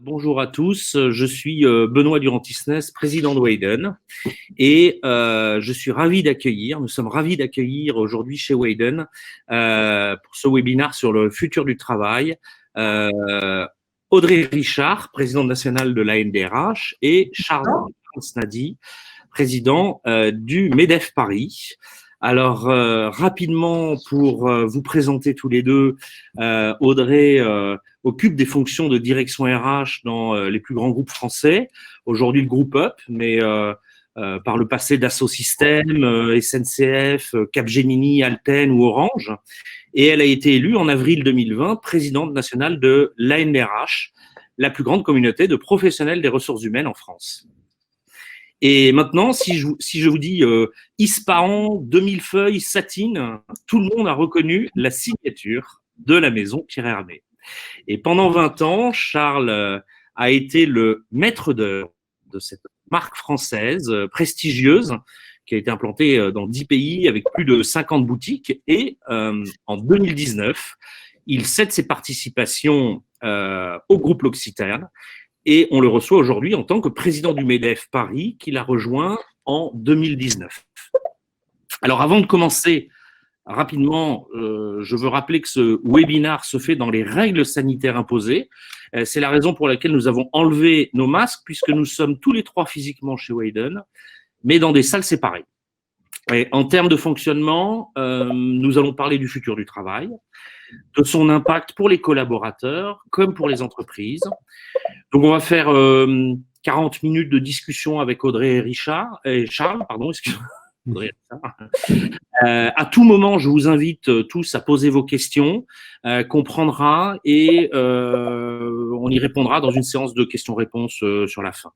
Bonjour à tous, je suis Benoît Durantisnès, président de Wayden, et je suis nous sommes ravis d'accueillir aujourd'hui chez Wayden pour ce webinaire sur le futur du travail, Audrey Richard, présidente nationale de l'ANDRH, et Charles Snady, président du MEDEF Paris. Alors, rapidement, pour vous présenter tous les deux, Audrey occupe des fonctions de direction RH dans les plus grands groupes français. Aujourd'hui, le groupe Up, mais par le passé Dassault Systèmes, SNCF, Capgemini, Alten ou Orange. Et elle a été élue en avril 2020 présidente nationale de l'ANDRH, la plus grande communauté de professionnels des ressources humaines en France. Et maintenant, si je vous dis Ispahan, 2000 feuilles, Satine, tout le monde a reconnu la signature de la maison Pierre Hermé. Et pendant 20 ans, Charles a été le maître d'œuvre de cette marque française prestigieuse qui a été implantée dans 10 pays avec plus de 50 boutiques. Et en 2019, il cède ses participations au groupe L'Occitane. Et on le reçoit aujourd'hui en tant que président du MEDEF Paris, qu'il a rejoint en 2019. Alors, avant de commencer, rapidement, je veux rappeler que ce webinaire se fait dans les règles sanitaires imposées. C'est la raison pour laquelle nous avons enlevé nos masques, puisque nous sommes tous les trois physiquement chez Wayden, mais dans des salles séparées. Et en termes de fonctionnement, nous allons parler du futur du travail, de son impact pour les collaborateurs comme pour les entreprises. Donc, on va faire 40 minutes de discussion avec Audrey et Charles, excusez-moi. À tout moment, je vous invite tous à poser vos questions, qu'on prendra et on y répondra dans une séance de questions-réponses sur la fin.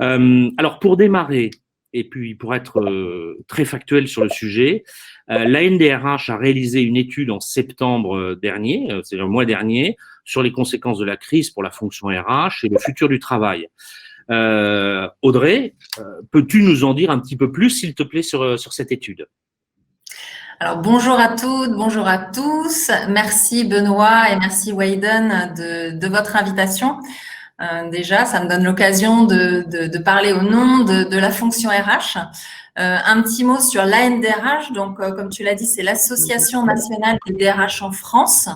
Alors, pour démarrer, et puis pour être très factuel sur le sujet, l'ANDRH a réalisé une étude en septembre dernier, c'est-à-dire le mois dernier, sur les conséquences de la crise pour la fonction RH et le futur du travail. Audrey, peux-tu nous en dire un petit peu plus, s'il te plaît, sur cette étude ? Alors, bonjour à toutes, bonjour à tous. Merci Benoît et merci Wayden de votre invitation. Déjà, ça me donne l'occasion de parler au nom de la fonction RH. Un petit mot sur l'ANDRH. Donc, comme tu l'as dit, c'est l'Association nationale des DRH en France,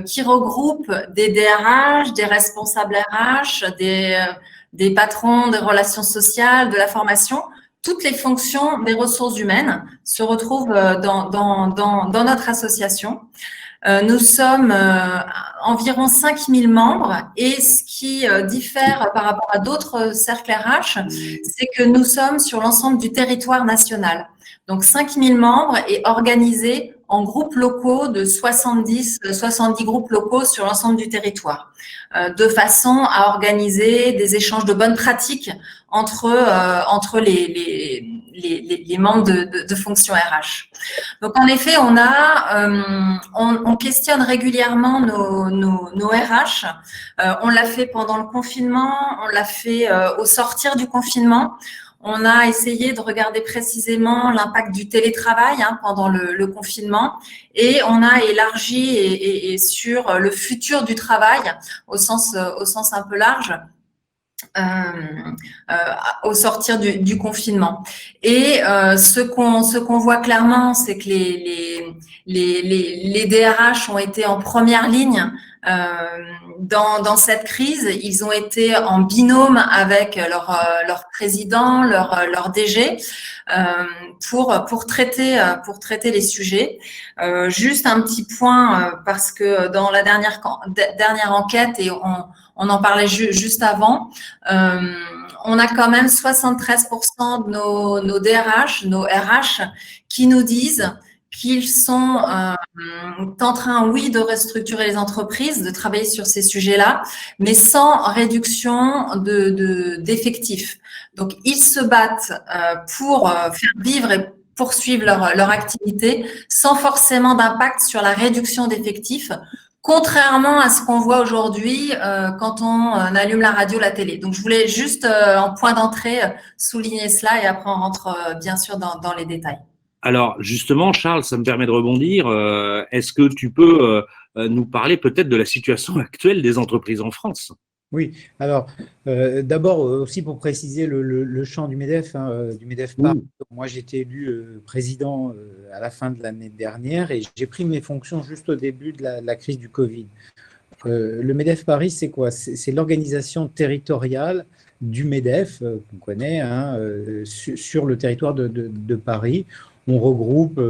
qui regroupe des DRH, des responsables RH, des patrons des relations sociales, de la formation. Toutes les fonctions des ressources humaines se retrouvent dans notre association. Nous sommes environ 5000 membres et ce qui diffère par rapport à d'autres cercles RH, c'est que nous sommes sur l'ensemble du territoire national. Donc 5000 membres et organisés en groupes locaux de 70 groupes locaux sur l'ensemble du territoire, de façon à organiser des échanges de bonnes pratiques entre les membres de fonctions RH. Donc en effet, on questionne régulièrement nos RH. On l'a fait pendant le confinement, on l'a fait au sortir du confinement. On a essayé de regarder précisément l'impact du télétravail pendant le confinement et on a élargi et sur le futur du travail au sens un peu large. Au sortir du confinement. Et ce qu'on voit clairement, c'est que les DRH ont été en première ligne dans cette crise. Ils ont été en binôme avec leur président, leur DG, pour traiter les sujets. Juste un petit point, parce que dans la dernière enquête, et on en parlait juste avant, on a quand même 73% de nos DRH, nos RH, qui nous disent qu'ils sont en train, oui, de restructurer les entreprises, de travailler sur ces sujets-là, mais sans réduction d'effectifs. Donc, ils se battent pour faire vivre et poursuivre leur activité sans forcément d'impact sur la réduction d'effectifs, contrairement à ce qu'on voit aujourd'hui quand on allume la radio, la télé. Donc, je voulais juste, en point d'entrée, souligner cela et après, on rentre bien sûr dans les détails. Alors, justement, Charles, ça me permet de rebondir. Est-ce que tu peux nous parler peut-être de la situation actuelle des entreprises en France ? Oui, alors d'abord aussi pour préciser le champ du MEDEF, hein, du MEDEF Paris. Oui. Moi, j'ai été élu président à la fin de l'année dernière et j'ai pris mes fonctions juste au début de la crise du Covid. Le MEDEF Paris, c'est quoi? C'est l'organisation territoriale du MEDEF qu'on connaît, hein, sur le territoire de Paris. On regroupe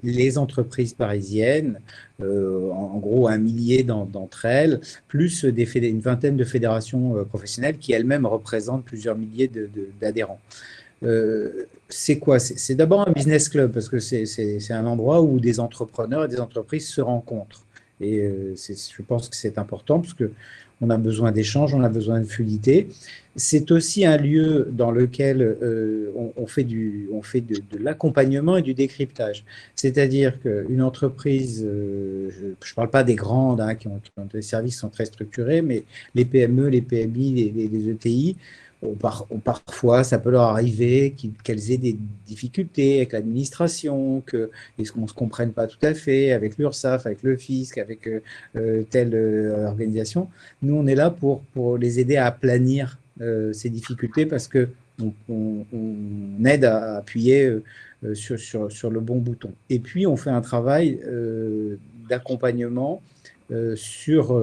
les entreprises parisiennes, en gros un millier d'entre elles, plus une vingtaine de fédérations professionnelles qui elles-mêmes représentent plusieurs milliers d'adhérents. C'est quoi? C'est d'abord un business club parce que c'est un endroit où des entrepreneurs et des entreprises se rencontrent. Et je pense que c'est important parce qu'on a besoin d'échanges, on a besoin de fluidité. C'est aussi un lieu dans lequel on fait de l'accompagnement et du décryptage. C'est-à-dire qu'une entreprise, je ne parle pas des grandes hein, qui ont des services qui sont très structurés, mais les PME, les PMI, les ETI, parfois, ça peut leur arriver qu'elles aient des difficultés avec l'administration, qu'on ne se comprenne pas tout à fait avec l'URSSAF, avec le fisc, avec telle organisation. Nous, on est là pour les aider à aplanir ces difficultés parce qu'on aide à appuyer sur le bon bouton. Et puis, on fait un travail d'accompagnement sur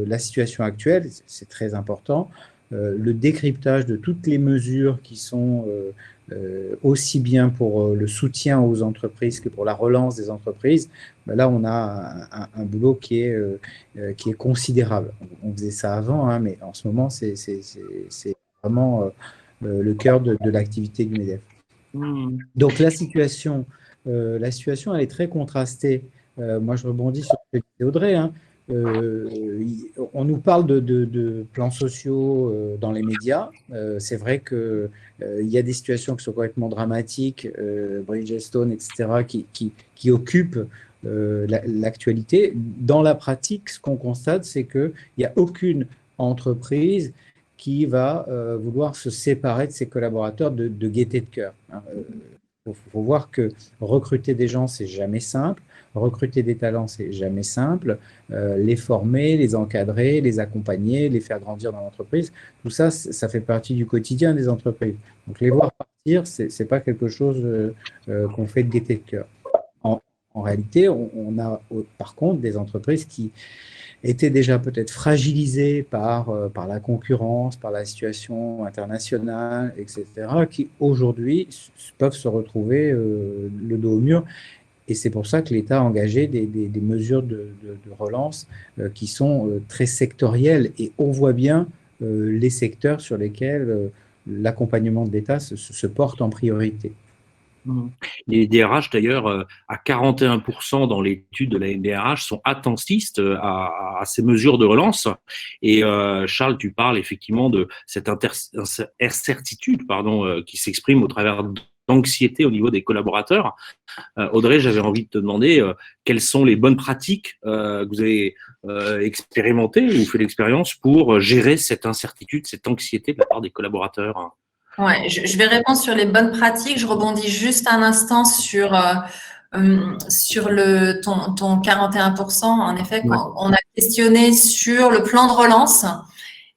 la situation actuelle, c'est très important, le décryptage de toutes les mesures qui sont aussi bien pour le soutien aux entreprises que pour la relance des entreprises. Ben là, on a un boulot qui est considérable. On faisait ça avant, hein, mais en ce moment, c'est vraiment le cœur de l'activité du MEDEF. Donc, la situation, elle est très contrastée. Moi, je rebondis sur ce que disait Audrey, hein. On nous parle de plans sociaux dans les médias. C'est vrai qu'il y a des situations qui sont complètement dramatiques, Bridgestone, etc., qui occupent l'actualité. Dans la pratique, ce qu'on constate, c'est qu'il n'y a aucune entreprise qui va vouloir se séparer de ses collaborateurs de gaieté de cœur. Il faut voir que recruter des gens, c'est jamais simple. Recruter des talents, c'est jamais simple. Les former, les encadrer, les accompagner, les faire grandir dans l'entreprise, tout ça, ça fait partie du quotidien des entreprises. Donc, les voir partir, c'est pas quelque chose qu'on fait de gaieté de cœur. En réalité, on a par contre des entreprises qui étaient déjà peut-être fragilisées par la concurrence, par la situation internationale, etc., qui aujourd'hui peuvent se retrouver le dos au mur. Et c'est pour ça que l'État a engagé des mesures de relance qui sont très sectorielles. Et on voit bien les secteurs sur lesquels l'accompagnement de l'État se porte en priorité. Les DRH, d'ailleurs, à 41% dans l'étude de la NDRH, sont attentistes à ces mesures de relance. Et Charles, tu parles effectivement de cette incertitude qui s'exprime au travers d'anxiété au niveau des collaborateurs. Audrey, j'avais envie de te demander quelles sont les bonnes pratiques que vous avez expérimentées ou fait l'expérience pour gérer cette incertitude, cette anxiété de la part des collaborateurs. Ouais, je vais répondre sur les bonnes pratiques. Je rebondis juste un instant sur ton 41%. En effet, quand on a questionné sur le plan de relance.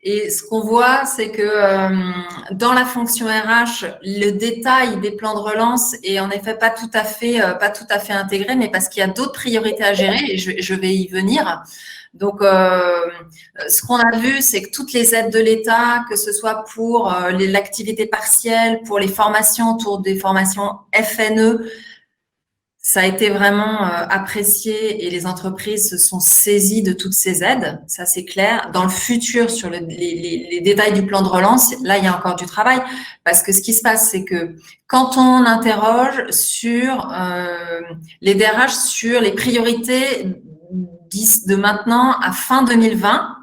Et ce qu'on voit, c'est que dans la fonction RH, le détail des plans de relance est en effet pas tout à fait intégré, mais parce qu'il y a d'autres priorités à gérer et je vais y venir. Donc, ce qu'on a vu, c'est que toutes les aides de l'État, que ce soit pour l'activité partielle, pour les formations autour des formations FNE, ça a été vraiment apprécié et les entreprises se sont saisies de toutes ces aides, ça c'est clair. Dans le futur, sur les détails du plan de relance, là il y a encore du travail parce que ce qui se passe, c'est que quand on interroge sur les DRH sur les priorités de maintenant à fin 2020,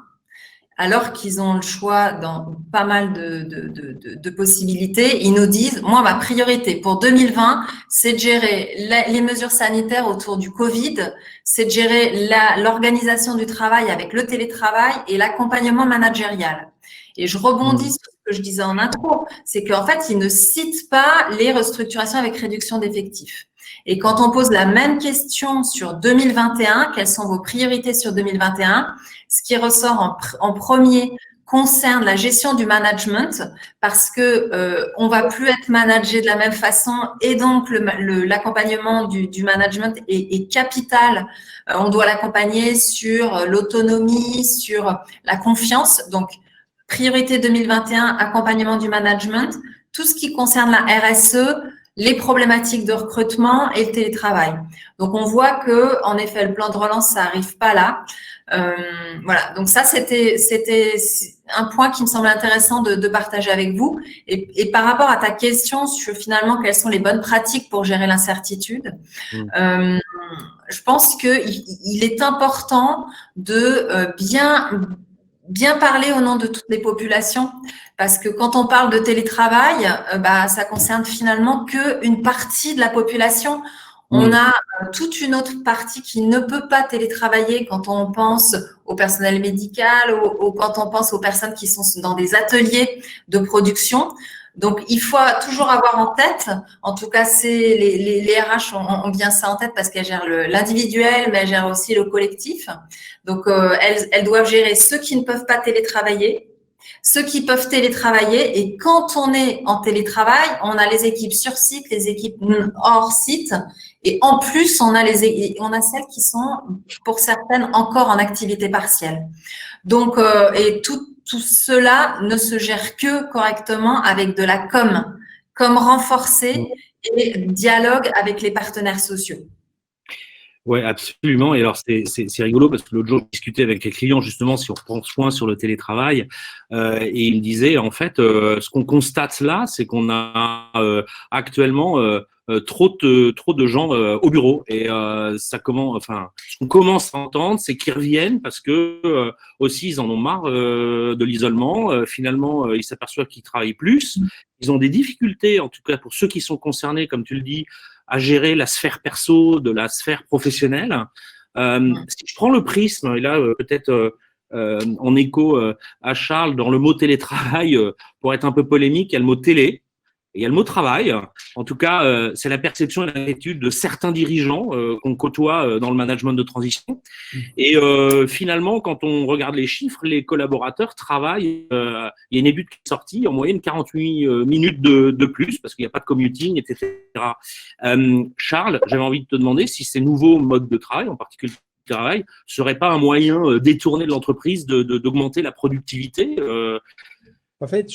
alors qu'ils ont le choix dans pas mal de possibilités, ils nous disent, moi, ma priorité pour 2020, c'est de gérer les mesures sanitaires autour du Covid, c'est de gérer l'organisation du travail avec le télétravail et l'accompagnement managérial. Et je rebondis sur ce que je disais en intro, c'est qu'en fait, ils ne citent pas les restructurations avec réduction d'effectifs. Et quand on pose la même question sur 2021, quelles sont vos priorités sur 2021 ? Ce qui ressort en premier concerne la gestion du management, parce que on va plus être managé de la même façon, et donc l'accompagnement du management est capital. On doit l'accompagner sur l'autonomie, sur la confiance. Donc, priorité 2021, accompagnement du management, tout ce qui concerne la RSE, les problématiques de recrutement et le télétravail. Donc, on voit que, en effet, le plan de relance, ça arrive pas là. Voilà. Donc ça, c'était un point qui me semble intéressant de partager avec vous. Et par rapport à ta question sur finalement quelles sont les bonnes pratiques pour gérer l'incertitude, je pense qu'il est important de bien parler au nom de toutes les populations, parce que quand on parle de télétravail, ça concerne finalement qu'une partie de la population. On a toute une autre partie qui ne peut pas télétravailler quand on pense au personnel médical ou quand on pense aux personnes qui sont dans des ateliers de production. Donc, il faut toujours avoir en tête, en tout cas, les RH ont bien ça en tête parce qu'elles gèrent l'individuel, mais elles gèrent aussi le collectif. Donc, elles doivent gérer ceux qui ne peuvent pas télétravailler, ceux qui peuvent télétravailler. Et quand on est en télétravail, on a les équipes sur site, les équipes hors site. Et en plus, on a celles qui sont, pour certaines, encore en activité partielle. Donc, et tout cela ne se gère que correctement avec de la com renforcée et dialogue avec les partenaires sociaux. Ouais, absolument. Et alors, c'est rigolo parce que l'autre jour, je discutais avec les clients justement si on reprend soin sur le télétravail et ils me disaient, en fait, ce qu'on constate là, c'est qu'on a actuellement trop de gens au bureau et ce qu'on commence à entendre, c'est qu'ils reviennent parce que aussi ils en ont marre de l'isolement. Finalement, ils s'aperçoivent qu'ils travaillent plus. Ils ont des difficultés, en tout cas pour ceux qui sont concernés, comme tu le dis, à gérer la sphère perso de la sphère professionnelle. Si je prends le prisme, et là peut-être en écho à Charles, dans le mot télétravail, pour être un peu polémique, il y a le mot télé et il y a le mot travail. En tout cas, c'est la perception et l'attitude de certains dirigeants qu'on côtoie dans le management de transition. Et finalement, quand on regarde les chiffres, les collaborateurs travaillent. Il y a une étude qui est sortie, en moyenne 48 minutes de plus, parce qu'il n'y a pas de commuting, etc. Charles, j'avais envie de te demander si ces nouveaux modes de travail, en particulier le travail, ne seraient pas un moyen détourné de l'entreprise d'augmenter la productivité En fait,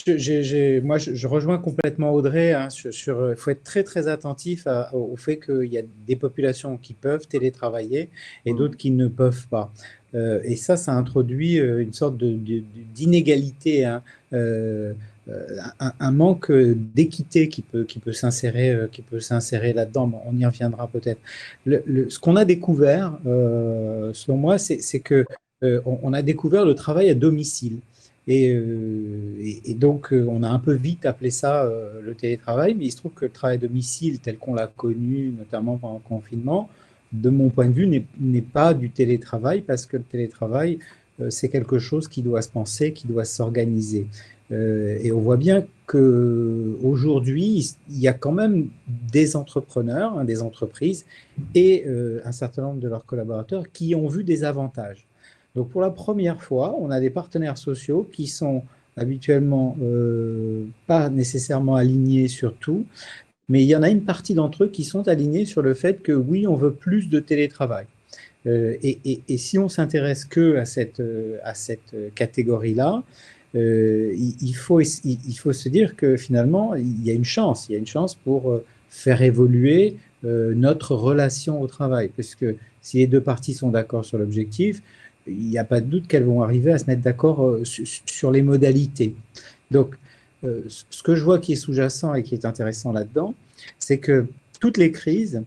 moi, je rejoins complètement Audrey il faut être très, très attentif au fait qu'il y a des populations qui peuvent télétravailler et d'autres qui ne peuvent pas. Et ça introduit une sorte d'inégalité, un manque d'équité qui peut s'insérer là-dedans. Bon, on y reviendra peut-être. Ce qu'on a découvert, selon moi, c'est que on a découvert le travail à domicile. Et donc, on a un peu vite appelé ça le télétravail, mais il se trouve que le travail à domicile, tel qu'on l'a connu, notamment pendant le confinement, de mon point de vue, n'est pas du télétravail, parce que le télétravail, c'est quelque chose qui doit se penser, qui doit s'organiser. Et on voit bien qu'aujourd'hui, il y a quand même des entrepreneurs, des entreprises, et un certain nombre de leurs collaborateurs qui ont vu des avantages. Donc, pour la première fois, on a des partenaires sociaux qui sont habituellement pas nécessairement alignés sur tout, mais il y en a une partie d'entre eux qui sont alignés sur le fait que oui, on veut plus de télétravail. Et si on s'intéresse que à cette catégorie-là, il faut se dire que finalement, il y a une chance pour faire évoluer notre relation au travail, parce que si les deux parties sont d'accord sur l'objectif, il n'y a pas de doute qu'elles vont arriver à se mettre d'accord sur les modalités. Donc, ce que je vois qui est sous-jacent et qui est intéressant là-dedans, c'est que toutes les crises,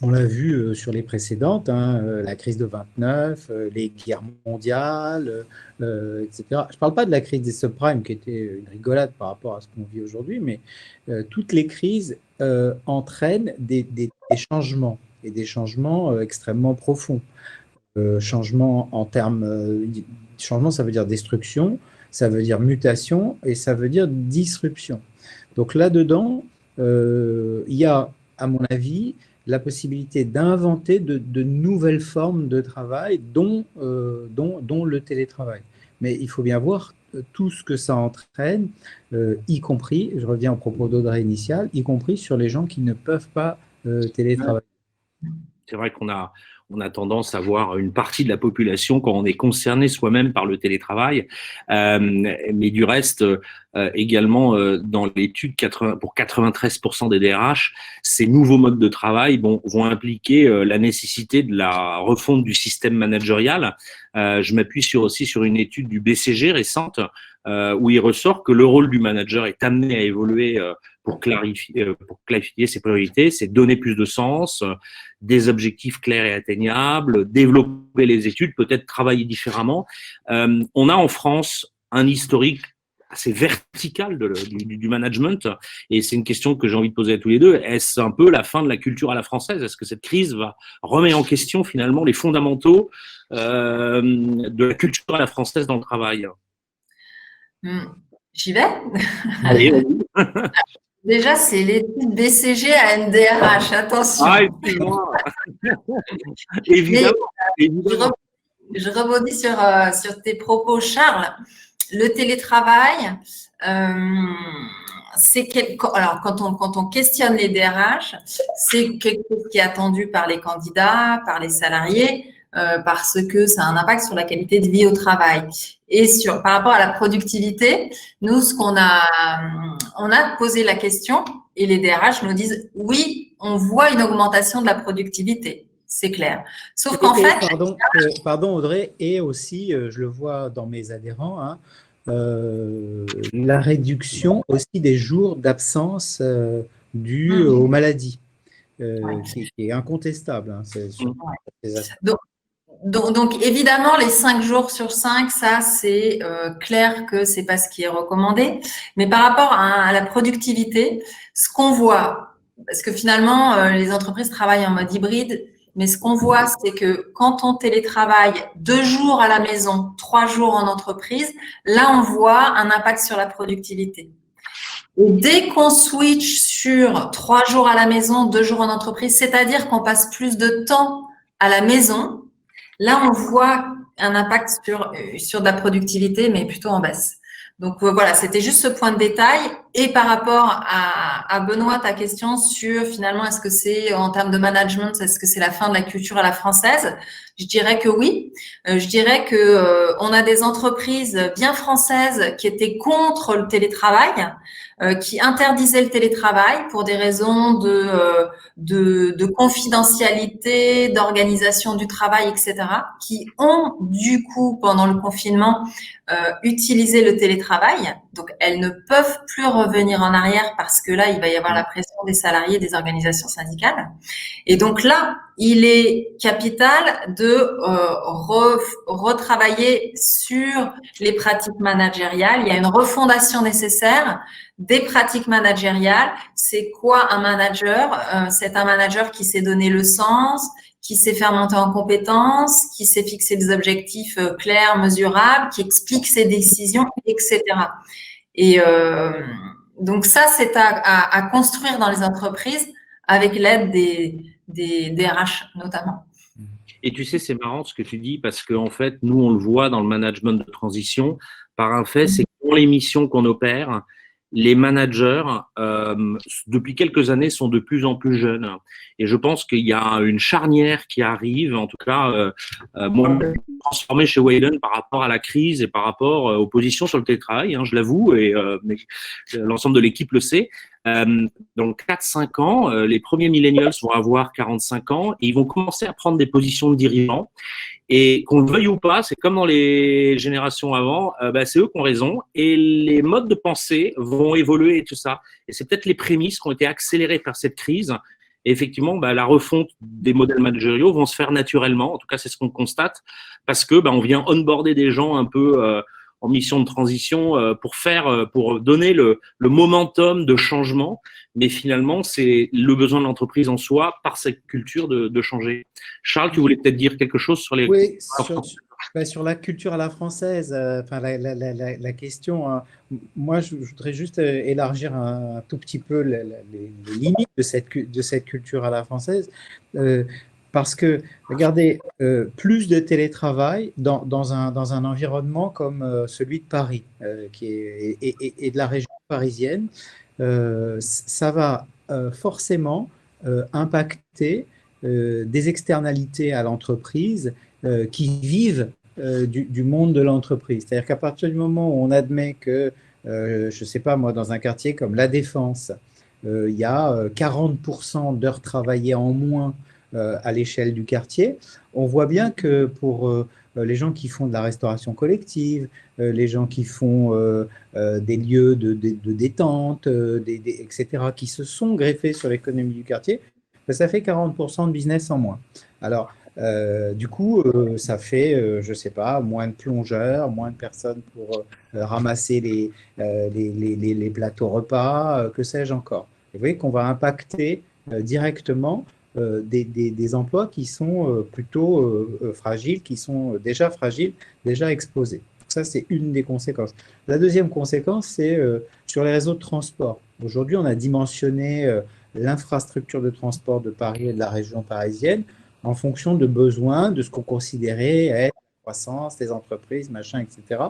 on l'a vu sur les précédentes, la crise de 29, les guerres mondiales, etc. Je ne parle pas de la crise des subprimes, qui était une rigolade par rapport à ce qu'on vit aujourd'hui, mais toutes les crises entraînent des changements, et des changements extrêmement profonds. Changement en termes changement, ça veut dire destruction, ça veut dire mutation et ça veut dire disruption. Donc là-dedans, il y a, à mon avis, la possibilité d'inventer de nouvelles formes de travail, dont le télétravail. mais il faut bien voir tout ce que ça entraîne, y compris, je reviens au propos d'Audrey initial, y compris sur les gens qui ne peuvent pas télétravailler. C'est vrai on a tendance à voir une partie de la population quand on est concerné soi-même par le télétravail, mais du reste, également dans l'étude, pour 93% des DRH, ces nouveaux modes de travail vont impliquer la nécessité de la refonte du système managérial. Je m'appuie aussi sur une étude du BCG récente, où il ressort que le rôle du manager est amené à évoluer pour clarifier ses priorités, c'est donner plus de sens, des objectifs clairs et atteignables, développer les études, peut-être travailler différemment. On a en France un historique assez vertical du management, et c'est une question que j'ai envie de poser à tous les deux. Est-ce un peu la fin de la culture à la française? Est-ce que cette crise remet en question finalement les fondamentaux de la culture à la française dans le travail? J'y vais. Allez, Déjà, c'est l'étude BCG à NDRH, attention. Ah, excuse-moi. Évidemment. Je rebondis sur tes propos, Charles. Le télétravail, alors quand on questionne les DRH, c'est quelque chose qui est attendu par les candidats, par les salariés, parce que ça a un impact sur la qualité de vie au travail. Et par rapport à la productivité, nous, on a posé la question et les DRH nous disent oui, on voit une augmentation de la productivité. C'est clair. Sauf qu'en fait… Pardon Audrey, et aussi, je le vois dans mes adhérents, hein, la réduction aussi des jours d'absence dus aux maladies, qui est incontestable. Hein, Donc, évidemment, les 5 jours sur 5, ça, c'est clair que c'est pas ce qui est recommandé. Mais par rapport à la productivité, ce qu'on voit, parce que finalement, les entreprises travaillent en mode hybride, mais ce qu'on voit, c'est que quand on télétravaille 2 jours à la maison, 3 jours en entreprise, là, on voit un impact sur la productivité. Et dès qu'on switch sur 3 jours à la maison, 2 jours en entreprise, c'est-à-dire qu'on passe plus de temps à la maison, là, on voit un impact sur de la productivité, mais plutôt en baisse. Donc, voilà, c'était juste ce point de détail. Et par rapport à Benoît, ta question sur finalement, est-ce que c'est en termes de management, est-ce que c'est la fin de la culture à la française? Je dirais que oui. Je dirais que on a des entreprises bien françaises qui étaient contre le télétravail, qui interdisaient le télétravail pour des raisons de confidentialité, d'organisation du travail, etc., qui ont du coup, pendant le confinement, utilisé le télétravail. Donc, elles ne peuvent plus revenir en arrière parce que là, il va y avoir la pression des salariés, des organisations syndicales. Et donc là, il est capital de retravailler sur les pratiques managériales. Il y a une refondation nécessaire des pratiques managériales. C'est quoi un manager? C'est un manager qui sait donner le sens, qui sait faire monter en compétences, qui sait fixer des objectifs clairs, mesurables, qui explique ses décisions, etc. Et donc ça, c'est à construire dans les entreprises avec l'aide des RH notamment. Et tu sais, c'est marrant ce que tu dis parce qu'en fait, nous, on le voit dans le management de transition par un fait, c'est que dans les missions qu'on opère, les managers, depuis quelques années, sont de plus en plus jeunes. Et je pense qu'il y a une charnière qui arrive, en tout cas, moi, je suis transformé chez Wayden par rapport à la crise et par rapport aux positions sur le télétravail, hein, je l'avoue, et mais l'ensemble de l'équipe le sait. Dans 4-5 ans, les premiers millennials vont avoir 45 ans et ils vont commencer à prendre des positions de dirigeants. Et qu'on le veuille ou pas, c'est comme dans les générations avant, c'est eux qui ont raison et les modes de pensée vont évoluer et tout ça. Et c'est peut-être les prémices qui ont été accélérées par cette crise. Et effectivement, la refonte des modèles managériaux vont se faire naturellement. En tout cas, c'est ce qu'on constate parce que on vient onboarder des gens un peu en mission de transition pour donner le momentum de changement. Mais finalement, c'est le besoin de l'entreprise en soi, par cette culture, de changer. Charles, tu voulais peut-être dire quelque chose sur les… Oui, sur la culture à la française, la question, hein, moi, je voudrais juste élargir un tout petit peu les limites de cette culture à la française. Parce que, regardez, plus de télétravail dans un environnement comme celui de Paris et de la région parisienne, ça va forcément impacter des externalités à l'entreprise qui vivent du monde de l'entreprise. C'est-à-dire qu'à partir du moment où on admet que, je ne sais pas moi, dans un quartier comme La Défense, il y a 40% d'heures travaillées en moins à l'échelle du quartier, on voit bien que pour les gens qui font de la restauration collective, les gens qui font des lieux de détente, etc., qui se sont greffés sur l'économie du quartier, ben, ça fait 40% de business en moins. Alors, du coup, ça fait, je ne sais pas, moins de plongeurs, moins de personnes pour ramasser les plateaux repas, que sais-je encore. Et vous voyez qu'on va impacter directement des emplois qui sont plutôt fragiles, qui sont déjà fragiles, déjà exposés. Ça, c'est une des conséquences. La deuxième conséquence, c'est sur les réseaux de transport. Aujourd'hui, on a dimensionné l'infrastructure de transport de Paris et de la région parisienne en fonction de besoins, de ce qu'on considérait être la croissance, les entreprises, machin, etc.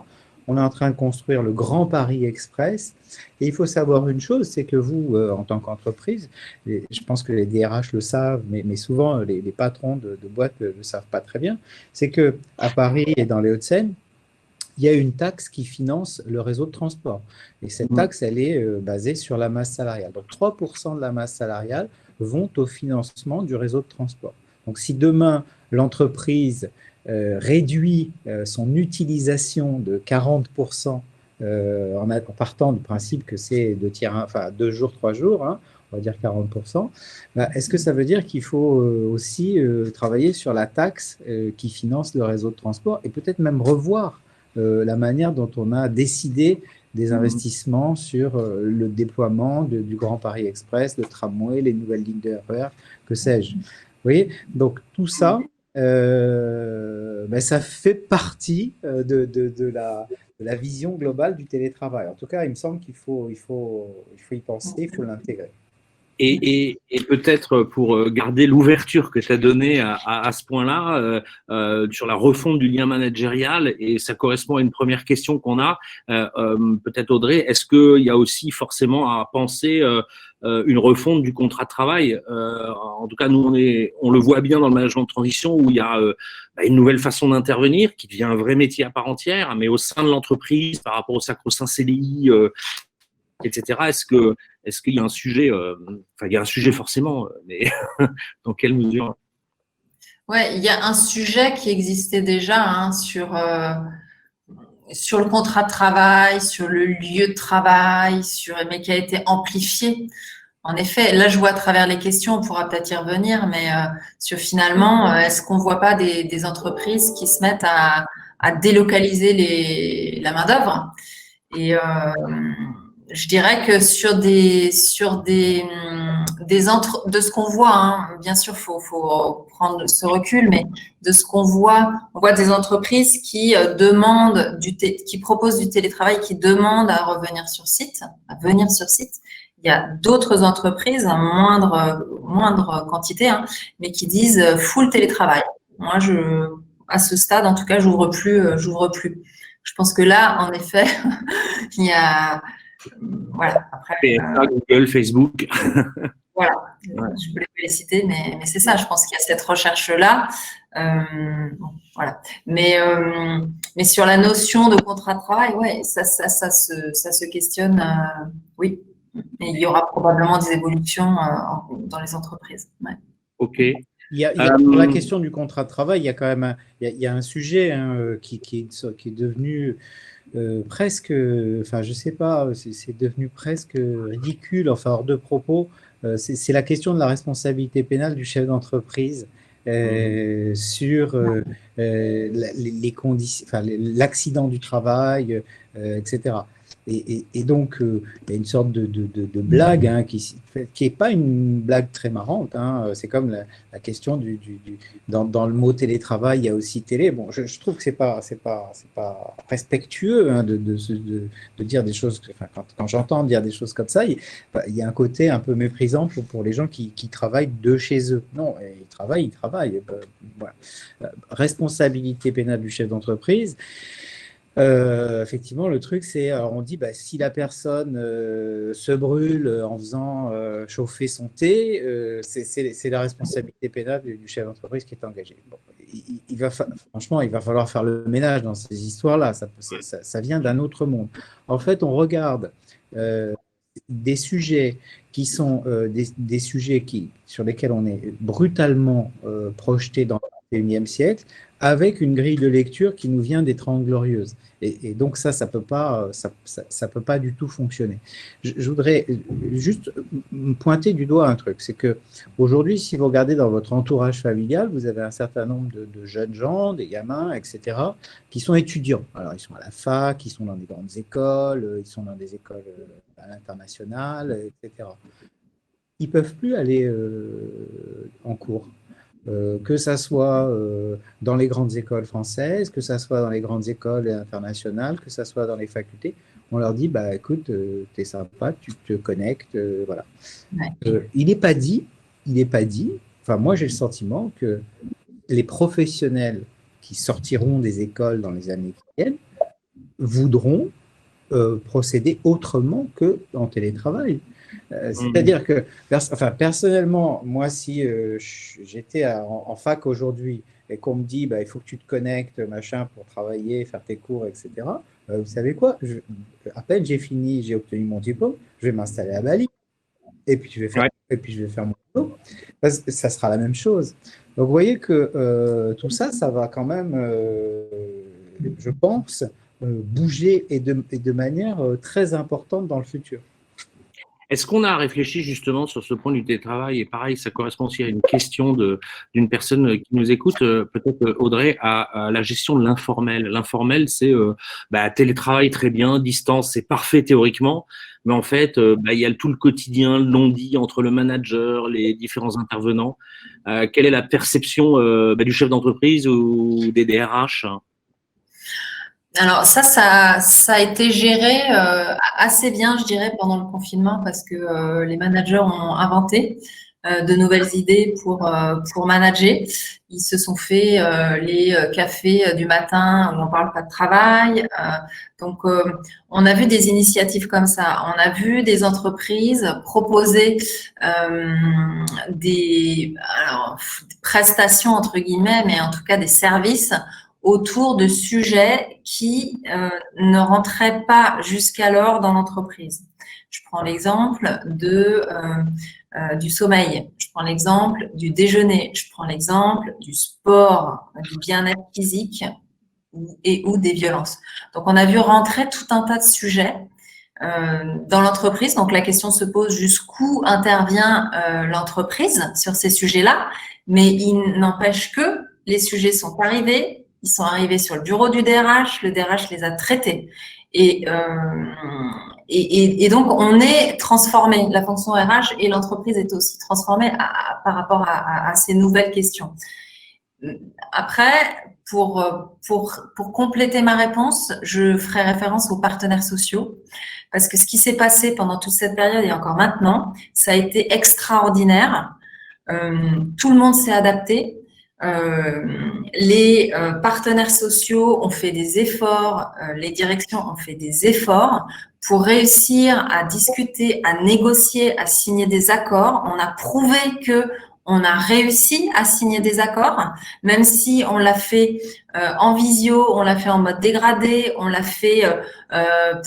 On est en train de construire le Grand Paris Express. Et il faut savoir une chose, c'est que vous, en tant qu'entreprise, je pense que les DRH le savent, mais souvent les patrons de boîtes ne le savent pas très bien, c'est qu'à Paris et dans les Hauts-de-Seine, il y a une taxe qui finance le réseau de transport. Et cette taxe, elle est basée sur la masse salariale. Donc 3% de la masse salariale vont au financement du réseau de transport. Donc si demain, l'entreprise réduit son utilisation de 40% en partant du principe que c'est 2 jours, 3 jours, hein, on va dire 40%, bah, est-ce que ça veut dire qu'il faut aussi travailler sur la taxe qui finance le réseau de transport et peut-être même revoir la manière dont on a décidé des investissements sur le déploiement du Grand Paris Express, le tramway, les nouvelles lignes de RER, que sais-je. Vous voyez, donc tout ça, ben, ça fait partie de la vision globale du télétravail. En tout cas, il me semble qu'il faut y penser, il faut l'intégrer. Et peut-être pour garder l'ouverture que tu as donnée à ce point-là, sur la refonte du lien managérial, et ça correspond à une première question qu'on a, peut-être Audrey, est-ce qu'il y a aussi forcément à penser une refonte du contrat de travail? En tout cas, nous, on le voit bien dans le management de transition où il y a une nouvelle façon d'intervenir qui devient un vrai métier à part entière, mais au sein de l'entreprise, par rapport au sacro-saint CDI, etc. Est-ce qu'il y a un sujet, il y a un sujet forcément, mais dans quelle mesure? Ouais, il y a un sujet qui existait déjà hein, sur le contrat de travail, sur le lieu de travail, mais qui a été amplifié. En effet, là, je vois à travers les questions, on pourra peut-être y revenir, mais sur finalement, est-ce qu'on ne voit pas des entreprises qui se mettent à délocaliser la main-d'œuvre? Et je dirais que de ce qu'on voit, hein, bien sûr, faut prendre ce recul, mais de ce qu'on voit, on voit des entreprises qui qui proposent du télétravail, qui demandent à venir sur site. Il y a d'autres entreprises, moindre quantité, hein, mais qui disent full télétravail. Moi, à ce stade, en tout cas, j'ouvre plus. Je pense que là, en effet, il y a, voilà. Après, Google, Facebook. Voilà. Ouais. Je voulais pas les citer, mais c'est ça. Je pense qu'il y a cette recherche-là. Voilà. Mais sur la notion de contrat de travail, ouais, ça se questionne. Oui. Et il y aura probablement des évolutions dans les entreprises. Ouais. Ok. Pour la question du contrat de travail, il y a quand même il y a un sujet hein, qui est devenu presque, enfin je sais pas, c'est devenu presque ridicule, enfin hors de propos. C'est la question de la responsabilité pénale du chef d'entreprise sur les conditions, enfin l'accident du travail, etc. Et donc, il y a une sorte de blague hein, qui est pas une blague très marrante. Hein. C'est comme la question dans le mot télétravail, il y a aussi télé. Bon, je trouve que c'est pas respectueux hein, de dire des choses. Enfin, quand j'entends dire des choses comme ça, il y a un côté un peu méprisant pour les gens qui travaillent de chez eux. Non, ils travaillent. Voilà. Responsabilité pénale du chef d'entreprise. Effectivement, le truc, c'est, alors on dit, bah, si la personne se brûle en faisant chauffer son thé, c'est la responsabilité pénale du chef d'entreprise qui est engagé. Bon, franchement, il va falloir faire le ménage dans ces histoires-là. Ça vient d'un autre monde. En fait, on regarde des sujets qui sont des sujets sur lesquels on est brutalement projeté dans le XXIe siècle, avec une grille de lecture qui nous vient des Trente Glorieuses. Et donc ça peut pas du tout fonctionner. Je voudrais juste pointer du doigt un truc, c'est que aujourd'hui, si vous regardez dans votre entourage familial, vous avez un certain nombre de jeunes gens, des gamins, etc., qui sont étudiants. Alors ils sont à la fac, ils sont dans des grandes écoles, ils sont dans des écoles à l'international, etc. Ils peuvent plus aller en cours. Que ça soit dans les grandes écoles françaises, que ça soit dans les grandes écoles internationales, que ça soit dans les facultés, on leur dit, bah, écoute, t'es sympa, tu te connectes, voilà. Ouais. Il n'est pas dit, enfin moi j'ai le sentiment que les professionnels qui sortiront des écoles dans les années qui viennent voudront procéder autrement qu'en télétravail. C'est-à-dire que, personnellement, moi, si j'étais en fac aujourd'hui et qu'on me dit, bah, il faut que tu te connectes, machin, pour travailler, faire tes cours, etc., vous savez quoi, à peine j'ai fini, j'ai obtenu mon diplôme, je vais m'installer à Bali et puis je vais faire mon boulot. Ça sera la même chose. Donc, vous voyez que tout ça, ça va quand même, je pense, bouger et de manière très importante dans le futur. Est-ce qu'on a réfléchi justement sur ce point du télétravail? Et pareil, ça correspond aussi à une question d'une personne qui nous écoute, peut-être Audrey, à la gestion de l'informel. L'informel, c'est télétravail très bien, distance, c'est parfait théoriquement, mais en fait, il y a tout le quotidien, le non-dit entre le manager, les différents intervenants. Quelle est la perception du chef d'entreprise ou des DRH? Alors ça a été géré assez bien, je dirais, pendant le confinement parce que les managers ont inventé de nouvelles idées pour manager. Ils se sont fait les cafés du matin où on parle pas de travail. Donc, on a vu des initiatives comme ça. On a vu des entreprises proposer des prestations entre guillemets, mais en tout cas des services autour de sujets qui ne rentraient pas jusqu'alors dans l'entreprise. Je prends l'exemple du sommeil, je prends l'exemple du déjeuner, je prends l'exemple du sport, du bien-être physique ou des violences. Donc, on a vu rentrer tout un tas de sujets dans l'entreprise. Donc, la question se pose jusqu'où intervient l'entreprise sur ces sujets-là, mais il n'empêche que les sujets sont arrivés. Ils sont arrivés sur le bureau du DRH, le DRH les a traités. Et donc, on est transformé. La fonction RH et l'entreprise est aussi transformée par rapport à ces nouvelles questions. Après, pour compléter ma réponse, je ferai référence aux partenaires sociaux. Parce que ce qui s'est passé pendant toute cette période et encore maintenant, ça a été extraordinaire. Tout le monde s'est adapté. Les partenaires sociaux ont fait des efforts, les directions ont fait des efforts pour réussir à discuter, à négocier, à signer des accords. On a prouvé que on a réussi à signer des accords, même si on l'a fait en visio, on l'a fait en mode dégradé, on l'a fait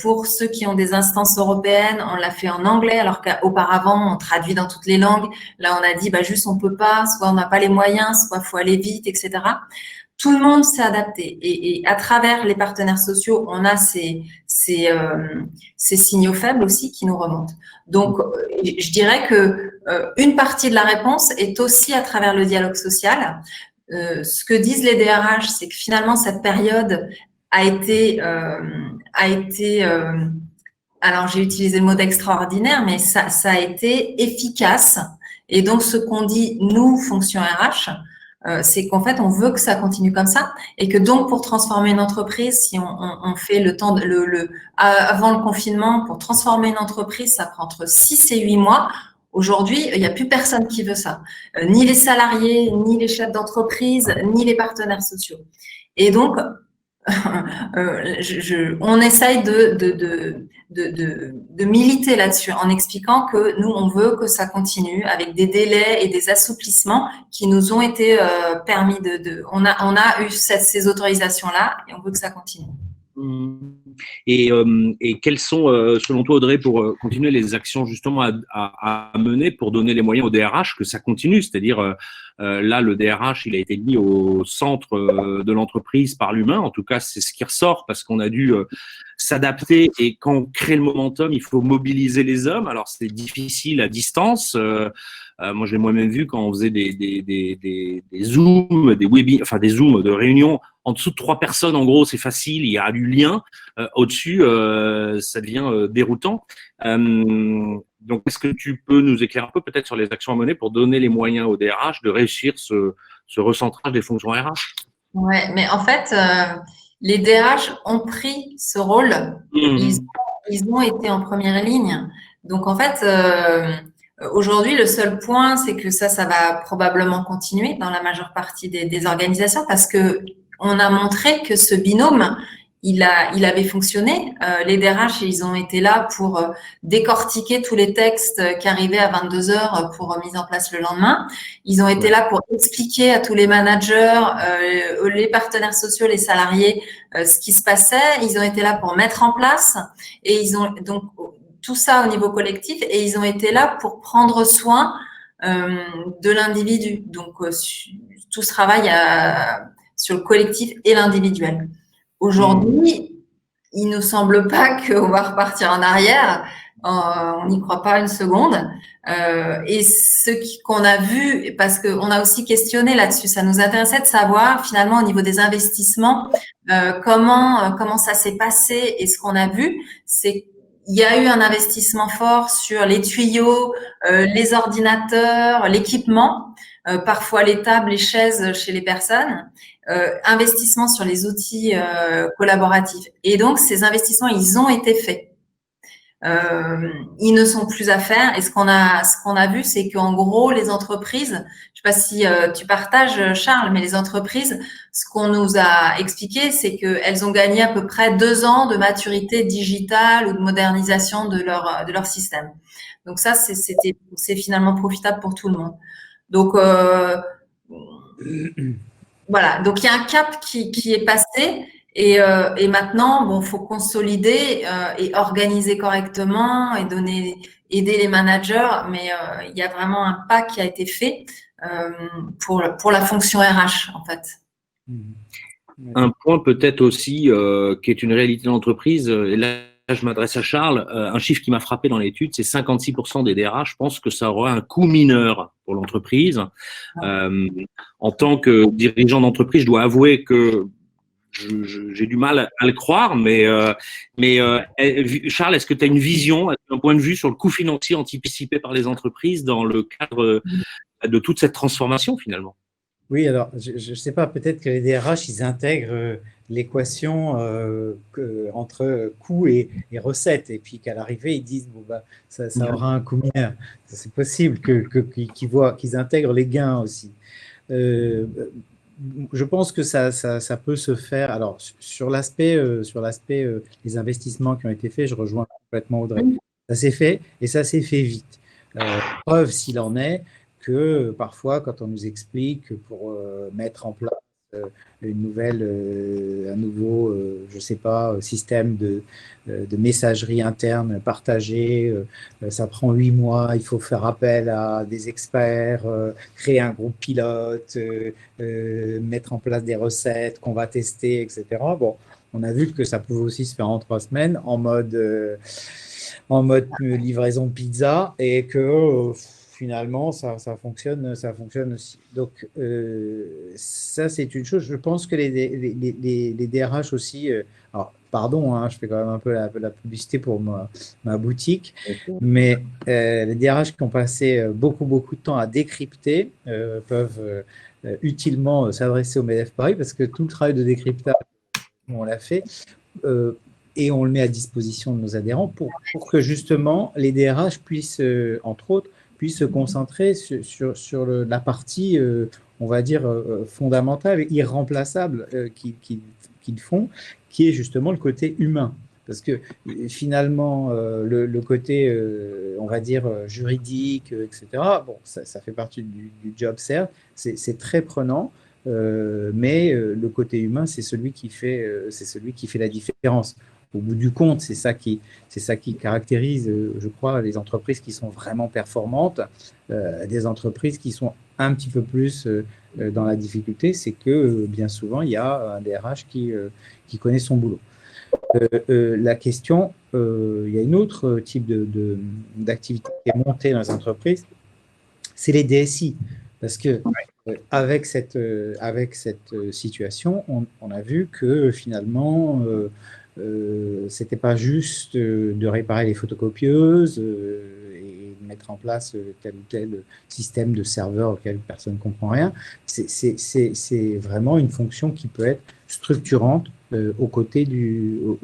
pour ceux qui ont des instances européennes, on l'a fait en anglais, alors qu'auparavant, on traduit dans toutes les langues. Là, on a dit, juste on peut pas, soit on n'a pas les moyens, soit faut aller vite, etc. Tout le monde s'est adapté. Et à travers les partenaires sociaux, on a ces signaux faibles aussi qui nous remontent. Donc, je dirais que une partie de la réponse est aussi à travers le dialogue social. Ce que disent les DRH, c'est que finalement, cette période a été alors j'ai utilisé le mot d'extraordinaire, mais ça a été efficace. Et donc, ce qu'on dit, nous, fonction RH, c'est qu'en fait, on veut que ça continue comme ça et que donc, pour transformer une entreprise, si on fait le temps, avant le confinement, pour transformer une entreprise, ça prend entre 6 et 8 mois. Aujourd'hui, il n'y a plus personne qui veut ça. Ni les salariés, ni les chefs d'entreprise, ni les partenaires sociaux. Et donc, on essaye de militer là-dessus en expliquant que nous, on veut que ça continue avec des délais et des assouplissements qui nous ont été permis on a eu ces autorisations-là et on veut que ça continue. Et quelles sont, selon toi, Audrey, pour continuer les actions justement à mener pour donner les moyens au DRH que ça continue? C'est-à-dire, là, le DRH, il a été mis au centre de l'entreprise par l'humain. En tout cas, c'est ce qui ressort parce qu'on a dû s'adapter. Et quand on crée le momentum, il faut mobiliser les hommes. Alors, c'est difficile à distance. Moi, je l'ai moi-même vu quand on faisait des zooms, des zooms de réunions en dessous de 3 personnes. En gros, c'est facile, il y a du lien. Au-dessus, ça devient déroutant. Donc, est-ce que tu peux nous éclairer un peu peut-être sur les actions à mener pour donner les moyens au DRH de réussir ce recentrage des fonctions RH? Ouais, mais en fait, les DRH ont pris ce rôle. Ils ont été en première ligne. Donc, en fait, aujourd'hui, le seul point, c'est que ça va probablement continuer dans la majeure partie des organisations parce que on a montré que ce binôme, il avait fonctionné. Les DRH, ils ont été là pour décortiquer tous les textes qui arrivaient à 22 heures pour mise en place le lendemain. Ils ont été là pour expliquer à tous les managers, les partenaires sociaux, les salariés, ce qui se passait. Ils ont été là pour mettre en place et ils ont donc tout ça au niveau collectif et ils ont été là pour prendre soin de l'individu. Donc, tout ce travail sur le collectif et l'individuel. Aujourd'hui, il ne nous semble pas qu'on va repartir en arrière. On n'y croit pas une seconde. Et ce qu'on a vu, parce qu'on a aussi questionné là-dessus, ça nous intéressait de savoir finalement au niveau des investissements comment ça s'est passé. Et ce qu'on a vu, c'est il y a eu un investissement fort sur les tuyaux, les ordinateurs, l'équipement, parfois les tables, les chaises chez les personnes, investissement sur les outils collaboratifs. Et donc, ces investissements, ils ont été faits. Ils ne sont plus à faire. Et ce qu'on a vu, c'est qu'en gros, les entreprises, je sais pas si tu partages, Charles, mais les entreprises, ce qu'on nous a expliqué, c'est qu'elles ont gagné à peu près 2 ans de maturité digitale ou de modernisation de leur système. Donc ça, c'est finalement profitable pour tout le monde. Donc voilà. Donc il y a un cap qui est passé. Et maintenant, bon, faut consolider et organiser correctement et aider les managers, mais il y a vraiment un pas qui a été fait pour la fonction RH en fait. Un point peut-être aussi qui est une réalité de l'entreprise, et là je m'adresse à Charles, un chiffre qui m'a frappé dans l'étude, c'est 56% des DRH pensent que ça aura un coût mineur pour l'entreprise. En tant que dirigeant d'entreprise, je dois avouer que j'ai du mal à le croire, mais Charles, est-ce que tu as une vision, un point de vue sur le coût financier anticipé par les entreprises dans le cadre de toute cette transformation finalement? Oui, alors je ne sais pas, peut-être que les DRH, ils intègrent l'équation entre coût et recettes, et puis qu'à l'arrivée, ils disent bon, bah, ça aura un coût mineur. C'est possible qu'ils intègrent les gains aussi. Je pense que ça peut se faire. Alors, sur l'aspect les investissements qui ont été faits, je rejoins complètement Audrey. Ça s'est fait et ça s'est fait vite. Preuve s'il en est que parfois, quand on nous explique que pour mettre en place un nouveau, je sais pas, système de messagerie interne partagée, ça prend 8 mois, il faut faire appel à des experts, créer un groupe pilote, mettre en place des recettes qu'on va tester, etc. Bon, on a vu que ça pouvait aussi se faire en 3 semaines en mode livraison pizza et que finalement, ça fonctionne aussi. Donc, ça, c'est une chose. Je pense que les DRH aussi, alors, pardon, hein, je fais quand même un peu la publicité pour ma boutique, mais les DRH qui ont passé beaucoup de temps à décrypter peuvent utilement s'adresser au MEDEF Paris parce que tout le travail de décryptage, on l'a fait et on le met à disposition de nos adhérents pour que justement les DRH puissent, entre autres, puissent se concentrer sur la partie, on va dire, fondamentale, irremplaçable qu'ils font, qui est justement le côté humain. Parce que finalement, le côté, on va dire, juridique, etc., bon, ça fait partie du job, certes, c'est très prenant, mais le côté humain, c'est celui qui fait la différence. Au bout du compte, c'est ça qui caractérise, je crois, les entreprises qui sont vraiment performantes, des entreprises qui sont un petit peu plus dans la difficulté, c'est que bien souvent, il y a un DRH qui connaît son boulot. La question, il y a une autre type d'activité qui est montée dans les entreprises, c'est les DSI. Parce que avec cette situation, on a vu que finalement, c'était pas juste de réparer les photocopieuses et mettre en place tel ou tel système de serveur auquel personne ne comprend rien. C'est vraiment une fonction qui peut être structurante aux côtés du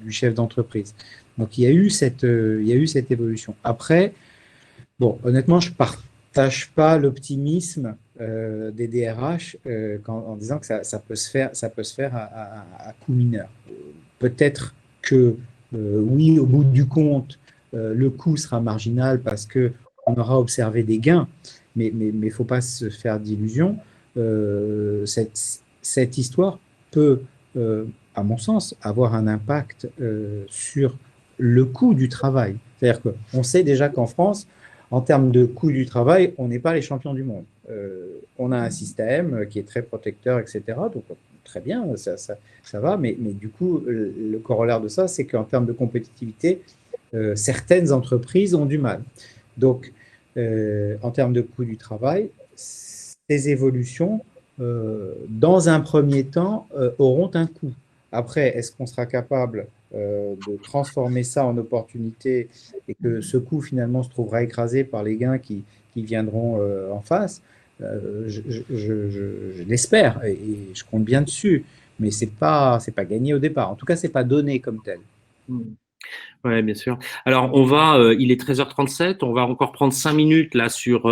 chef d'entreprise. Donc il y a eu cette évolution. Après, bon, honnêtement, je partage pas l'optimisme des DRH en disant que ça peut se faire à coût mineur. Peut-être que oui, au bout du compte, le coût sera marginal parce que on aura observé des gains, mais il faut pas se faire d'illusions. Cette histoire peut, à mon sens, avoir un impact sur le coût du travail. C'est-à-dire qu'on sait déjà qu'en France, en termes de coût du travail, on n'est pas les champions du monde. On a un système qui est très protecteur, etc. Donc, très bien, ça va. Mais du coup, le corollaire de ça, c'est qu'en termes de compétitivité, certaines entreprises ont du mal. Donc, en termes de coût du travail, ces évolutions, dans un premier temps, auront un coût. Après, est-ce qu'on sera capable de transformer ça en opportunité et que ce coût finalement se trouvera écrasé par les gains qui viendront en face? Je l'espère et je compte bien dessus, mais c'est pas gagné au départ. En tout cas, c'est pas donné comme tel. Oui, bien sûr. Alors, il est 13h37, on va encore prendre 5 minutes là sur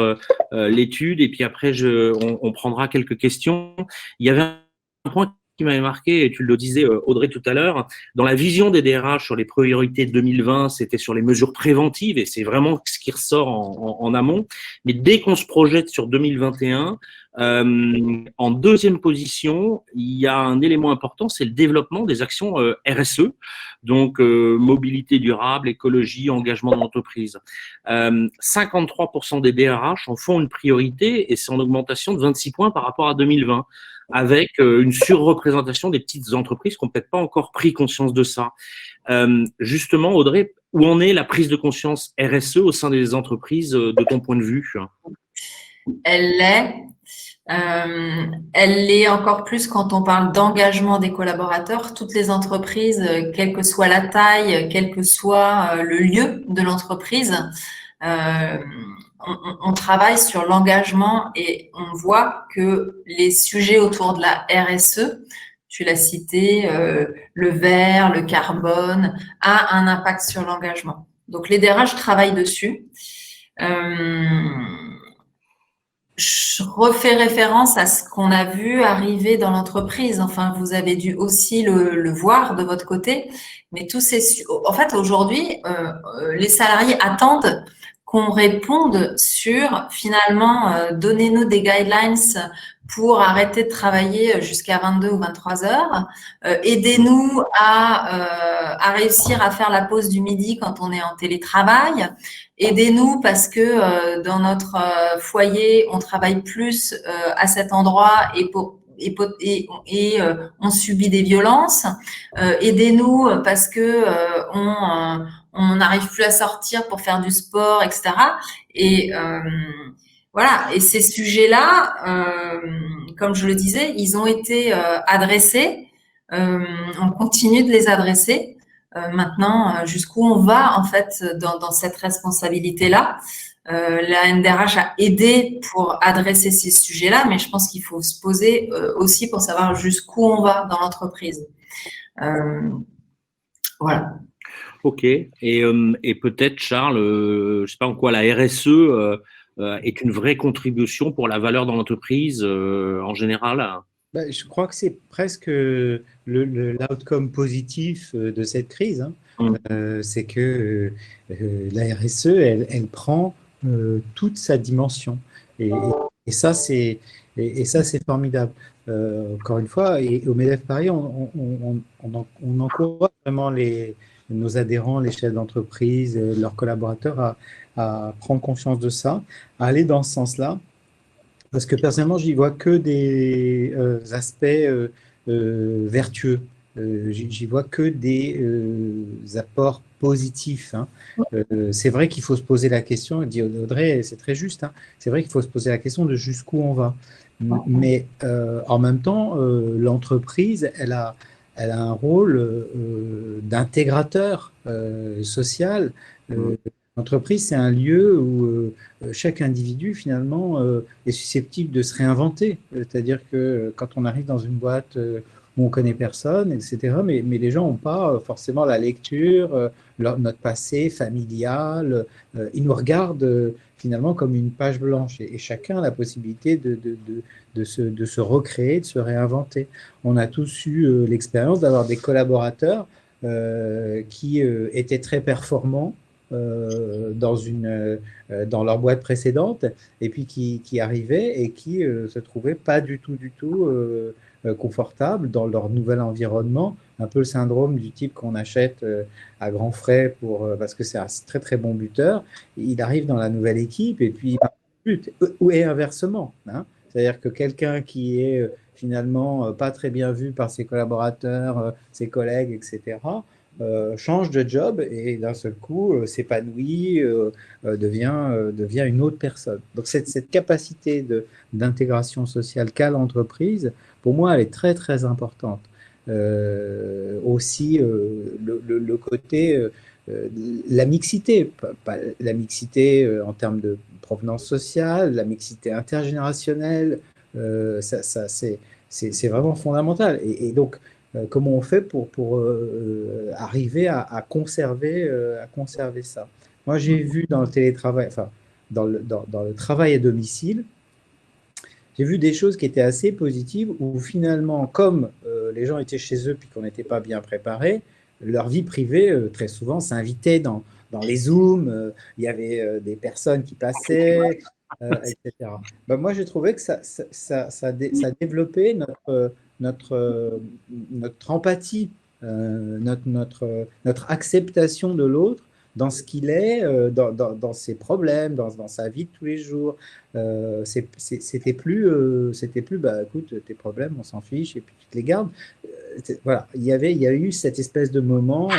l'étude et puis après, on prendra quelques questions. Il y avait un point qui m'avait marqué, et tu le disais, Audrey, tout à l'heure, dans la vision des DRH sur les priorités de 2020, c'était sur les mesures préventives et c'est vraiment ce qui ressort en amont. Mais dès qu'on se projette sur 2021, en deuxième position, il y a un élément important, c'est le développement des actions RSE, donc mobilité durable, écologie, engagement d'entreprise. 53% des DRH en font une priorité et c'est en augmentation de 26 points par rapport à 2020, avec une surreprésentation des petites entreprises qui n'ont peut-être pas encore pris conscience de ça. Justement, Audrey, où en est la prise de conscience RSE au sein des entreprises de ton point de vue? Elle l'est encore plus quand on parle d'engagement des collaborateurs. Toutes les entreprises, quelle que soit la taille, quel que soit le lieu de l'entreprise, on travaille sur l'engagement et on voit que les sujets autour de la RSE, tu l'as cité, le vert, le carbone, a un impact sur l'engagement. Donc, les DRH travaillent dessus. Je refais référence à ce qu'on a vu arriver dans l'entreprise. Enfin, vous avez dû aussi le voir de votre côté. Mais en fait, aujourd'hui, les salariés attendent qu'on réponde sur, finalement, donnez-nous des guidelines pour arrêter de travailler jusqu'à 22 ou 23 heures. Aidez-nous à réussir à faire la pause du midi quand on est en télétravail. Aidez-nous parce que dans notre foyer, on travaille plus à cet endroit et on subit des violences. Aidez-nous parce que on n'arrive plus à sortir pour faire du sport, etc. Et voilà. Et ces sujets-là, comme je le disais, ils ont été adressés on continue de les adresser. Maintenant, jusqu'où on va en fait dans cette responsabilité-là. La NDRH a aidé pour adresser ces sujets-là, mais je pense qu'il faut se poser aussi pour savoir jusqu'où on va dans l'entreprise. Voilà. Ok. Et peut-être, Charles, je ne sais pas en quoi la RSE est une vraie contribution pour la valeur dans l'entreprise en général. Ben, je crois que c'est presque l'outcome positif de cette crise. Hein. C'est que la RSE, elle prend toute sa dimension. Et ça, c'est formidable. Encore une fois, et au MEDEF Paris, on encourage vraiment nos adhérents, les chefs d'entreprise, leurs collaborateurs à prendre conscience de ça, à aller dans ce sens-là. Parce que personnellement, j'y vois que des aspects vertueux. J'y vois que des apports positifs. Hein. C'est vrai qu'il faut se poser la question, dit Audrey, c'est très juste, hein, c'est vrai qu'il faut se poser la question de jusqu'où on va. Mais en même temps, l'entreprise, elle a un rôle d'intégrateur social. L'entreprise, c'est un lieu où chaque individu, finalement, est susceptible de se réinventer. C'est-à-dire que quand on arrive dans une boîte où on connaît personne, etc., mais les gens n'ont pas forcément la lecture, notre passé familial. Ils nous regardent finalement comme une page blanche. Et chacun a la possibilité de se recréer, de se réinventer. On a tous eu l'expérience d'avoir des collaborateurs qui étaient très performants dans leur boîte précédente, et puis qui arrivaient et qui se trouvaient pas du tout confortables dans leur nouvel environnement, un peu le syndrome du type qu'on achète à grands frais parce que c'est un très très bon buteur. Il arrive dans la nouvelle équipe et puis il bute, ou inversement, hein. C'est-à-dire que quelqu'un qui est finalement pas très bien vu par ses collaborateurs, ses collègues, etc., change de job et d'un seul coup s'épanouit, devient une autre personne. Donc cette capacité d'intégration sociale qu'a l'entreprise, pour moi, elle est très très importante. Aussi le côté la mixité, pas la mixité en termes de provenance sociale, la mixité intergénérationnelle, c'est vraiment fondamental. Et donc comment on fait pour arriver à conserver ça. Moi, j'ai vu dans le télétravail, enfin, dans le travail à domicile, j'ai vu des choses qui étaient assez positives où finalement, comme les gens étaient chez eux puis qu'on n'était pas bien préparés, leur vie privée, très souvent, s'invitait dans les Zooms, il y avait des personnes qui passaient, etc. Ben, moi, j'ai trouvé que ça développait notre empathie, notre acceptation de l'autre dans ce qu'il est, dans ses problèmes, dans sa vie de tous les jours. C'était plus, bah, écoute, tes problèmes, on s'en fiche, et puis tu te les gardes. Voilà, il y a eu cette espèce de moment qui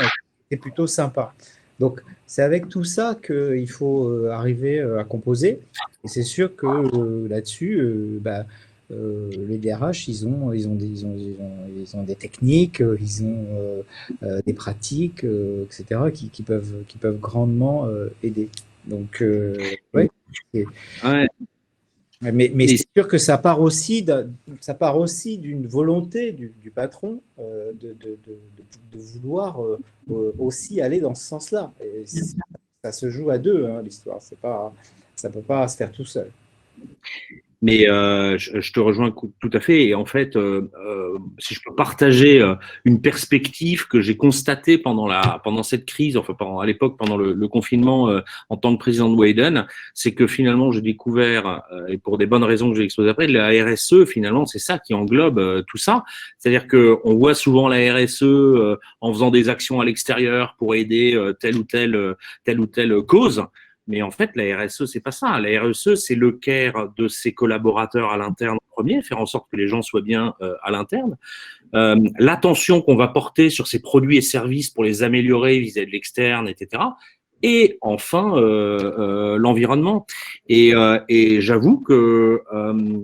était plutôt sympa. Donc, c'est avec tout ça qu'il faut arriver à composer. Et c'est sûr que là-dessus, bah, les DRH, ils ont des techniques, ils ont des pratiques, etc., qui peuvent grandement aider. Donc, ouais. Ouais. Mais c'est sûr que ça part aussi d'une volonté du patron de vouloir aussi aller dans ce sens-là. Et ça se joue à deux, hein, l'histoire. Ça peut pas se faire tout seul. Mais je te rejoins tout à fait. Et en fait, si je peux partager une perspective que j'ai constatée pendant cette crise, enfin à l'époque pendant le confinement en tant que président de Wayden, c'est que finalement j'ai découvert, et pour des bonnes raisons que j'ai exposées après, la RSE finalement c'est ça qui englobe tout ça. C'est-à-dire que on voit souvent la RSE en faisant des actions à l'extérieur pour aider telle ou telle cause. Mais en fait, la RSE, c'est pas ça. La RSE, c'est le care de ses collaborateurs à l'interne en premier, faire en sorte que les gens soient bien à l'interne. L'attention qu'on va porter sur ces produits et services pour les améliorer vis-à-vis de l'externe, etc. et enfin l'environnement. Et j'avoue que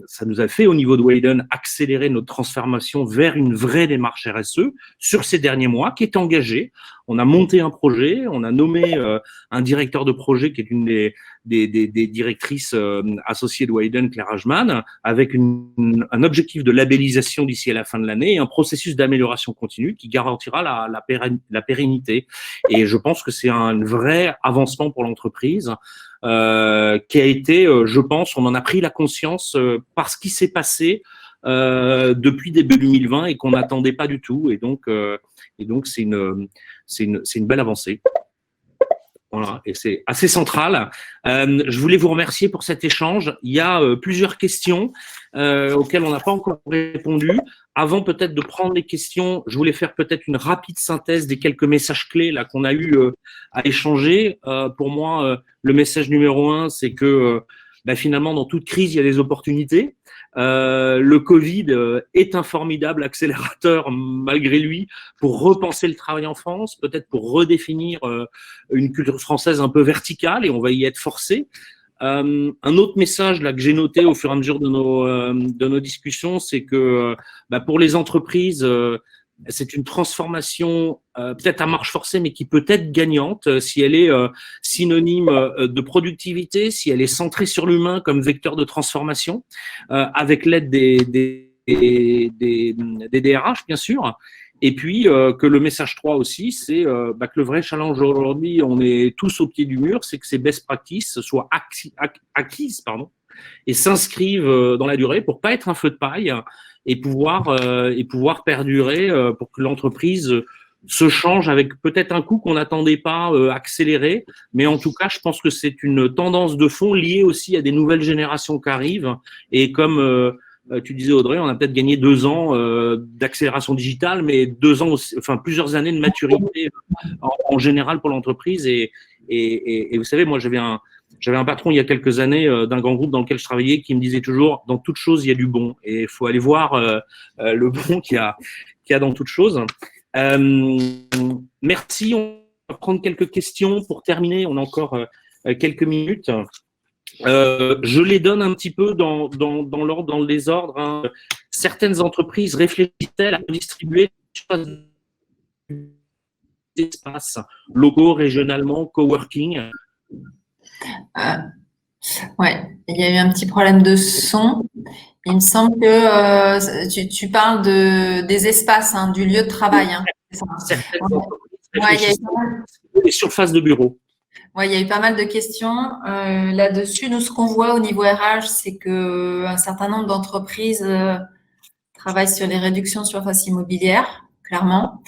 ça nous a fait au niveau de Wayden accélérer notre transformation vers une vraie démarche RSE sur ces derniers mois qui est engagée. On a monté un projet, on a nommé un directeur de projet qui est une des directrices associées de Wayden, Claire Hajman, avec un objectif de labellisation d'ici à la fin de l'année et un processus d'amélioration continue qui garantira la pérennité. Et je pense que c'est un vrai avancement pour l'entreprise qui a été, je pense, on en a pris la conscience par ce qui s'est passé depuis début 2020 et qu'on n'attendait pas du tout. Et donc c'est une belle avancée. Voilà, et c'est assez central. Je voulais vous remercier pour cet échange. Il y a plusieurs questions auxquelles on n'a pas encore répondu. Avant peut-être de prendre les questions, je voulais faire peut-être une rapide synthèse des quelques messages clés là qu'on a eu à échanger. Pour moi, le message numéro 1, c'est que finalement, dans toute crise, il y a des opportunités. Le Covid est un formidable accélérateur malgré lui pour repenser le travail en France, peut-être pour redéfinir une culture française un peu verticale et on va y être forcé. Un autre message là que j'ai noté au fur et à mesure de nos discussions, c'est que pour les entreprises, c'est une transformation peut-être à marche forcée, mais qui peut être gagnante si elle est synonyme de productivité, si elle est centrée sur l'humain comme vecteur de transformation, avec l'aide des DRH, bien sûr. Et puis, que le message 3 aussi, c'est que le vrai challenge aujourd'hui, on est tous au pied du mur, c'est que ces best practices soient acquises et s'inscrivent dans la durée pour pas être un feu de paille et pouvoir perdurer pour que l'entreprise se change avec peut-être un coup qu'on n'attendait pas accéléré, mais en tout cas, je pense que c'est une tendance de fond liée aussi à des nouvelles générations qui arrivent. Et comme tu disais, Audrey, on a peut-être gagné 2 ans d'accélération digitale, mais 2 ans, aussi, enfin plusieurs années de maturité en général pour l'entreprise. Et vous savez, moi, j'avais un patron il y a quelques années d'un grand groupe dans lequel je travaillais qui me disait toujours, dans toute chose, il y a du bon. Et il faut aller voir le bon qu'il y a dans toute chose. Merci. On va prendre quelques questions pour terminer. On a encore quelques minutes. Je les donne un petit peu dans l'ordre, dans le désordre. Hein. Certaines entreprises réfléchissent-elles à distribuer des espaces locaux, régionalement, coworking? Ouais, il y a eu un petit problème de son. Il me semble que tu parles des espaces, hein, du lieu de travail. Hein, certaines entreprises réfléchissent des surfaces de bureau. Ouais, il y a eu pas mal de questions là-dessus. Nous, ce qu'on voit au niveau RH, c'est que un certain nombre d'entreprises travaillent sur les réductions de surface immobilière, clairement.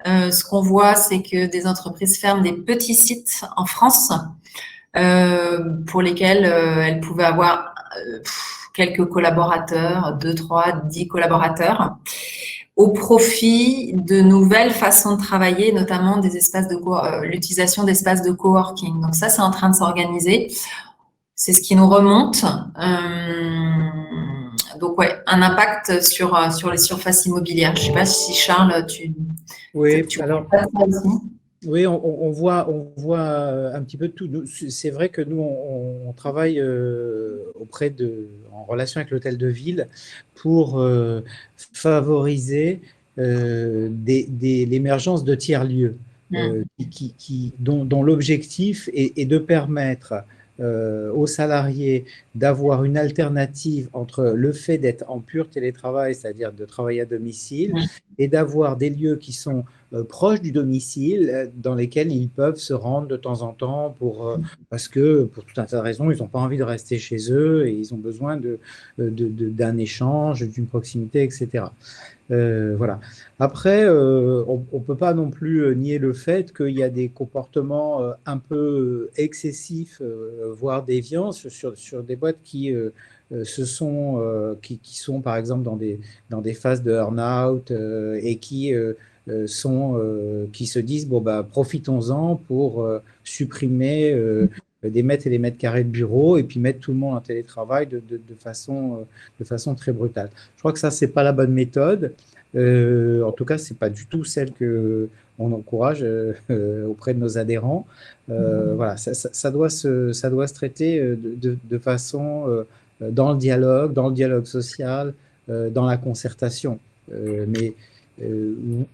Ce qu'on voit, c'est que des entreprises ferment des petits sites en France pour lesquels elles pouvaient avoir quelques collaborateurs, 2, 3, 10 collaborateurs, au profit de nouvelles façons de travailler, notamment des espaces de l'utilisation d'espaces de coworking. Donc ça, c'est en train de s'organiser. C'est ce qui nous remonte. Donc ouais, un impact sur les surfaces immobilières. Je ne sais pas si Charles, oui, on voit un petit peu de tout. C'est vrai que nous, on travaille en relation avec l'hôtel de ville pour favoriser l'émergence de tiers-lieux dont l'objectif est de permettre aux salariés d'avoir une alternative entre le fait d'être en pur télétravail, c'est-à-dire de travailler à domicile, et d'avoir des lieux qui sont proches du domicile dans lesquels ils peuvent se rendre de temps en temps parce que pour tout un tas de raisons, ils n'ont pas envie de rester chez eux et ils ont besoin d'un échange, d'une proximité, etc. Voilà. Après, on ne peut pas non plus nier le fait qu'il y a des comportements un peu excessifs, voire déviants sur des boîtes qui sont par exemple dans des phases de burn-out et qui se disent profitons-en pour supprimer des mètres et des mètres carrés de bureau et puis mettre tout le monde en télétravail de façon très brutale. Je crois que ça, c'est pas la bonne méthode. En tout cas, c'est pas du tout celle que on encourage auprès de nos adhérents. Voilà, ça doit se traiter de façon dans le dialogue social, dans la concertation. Mais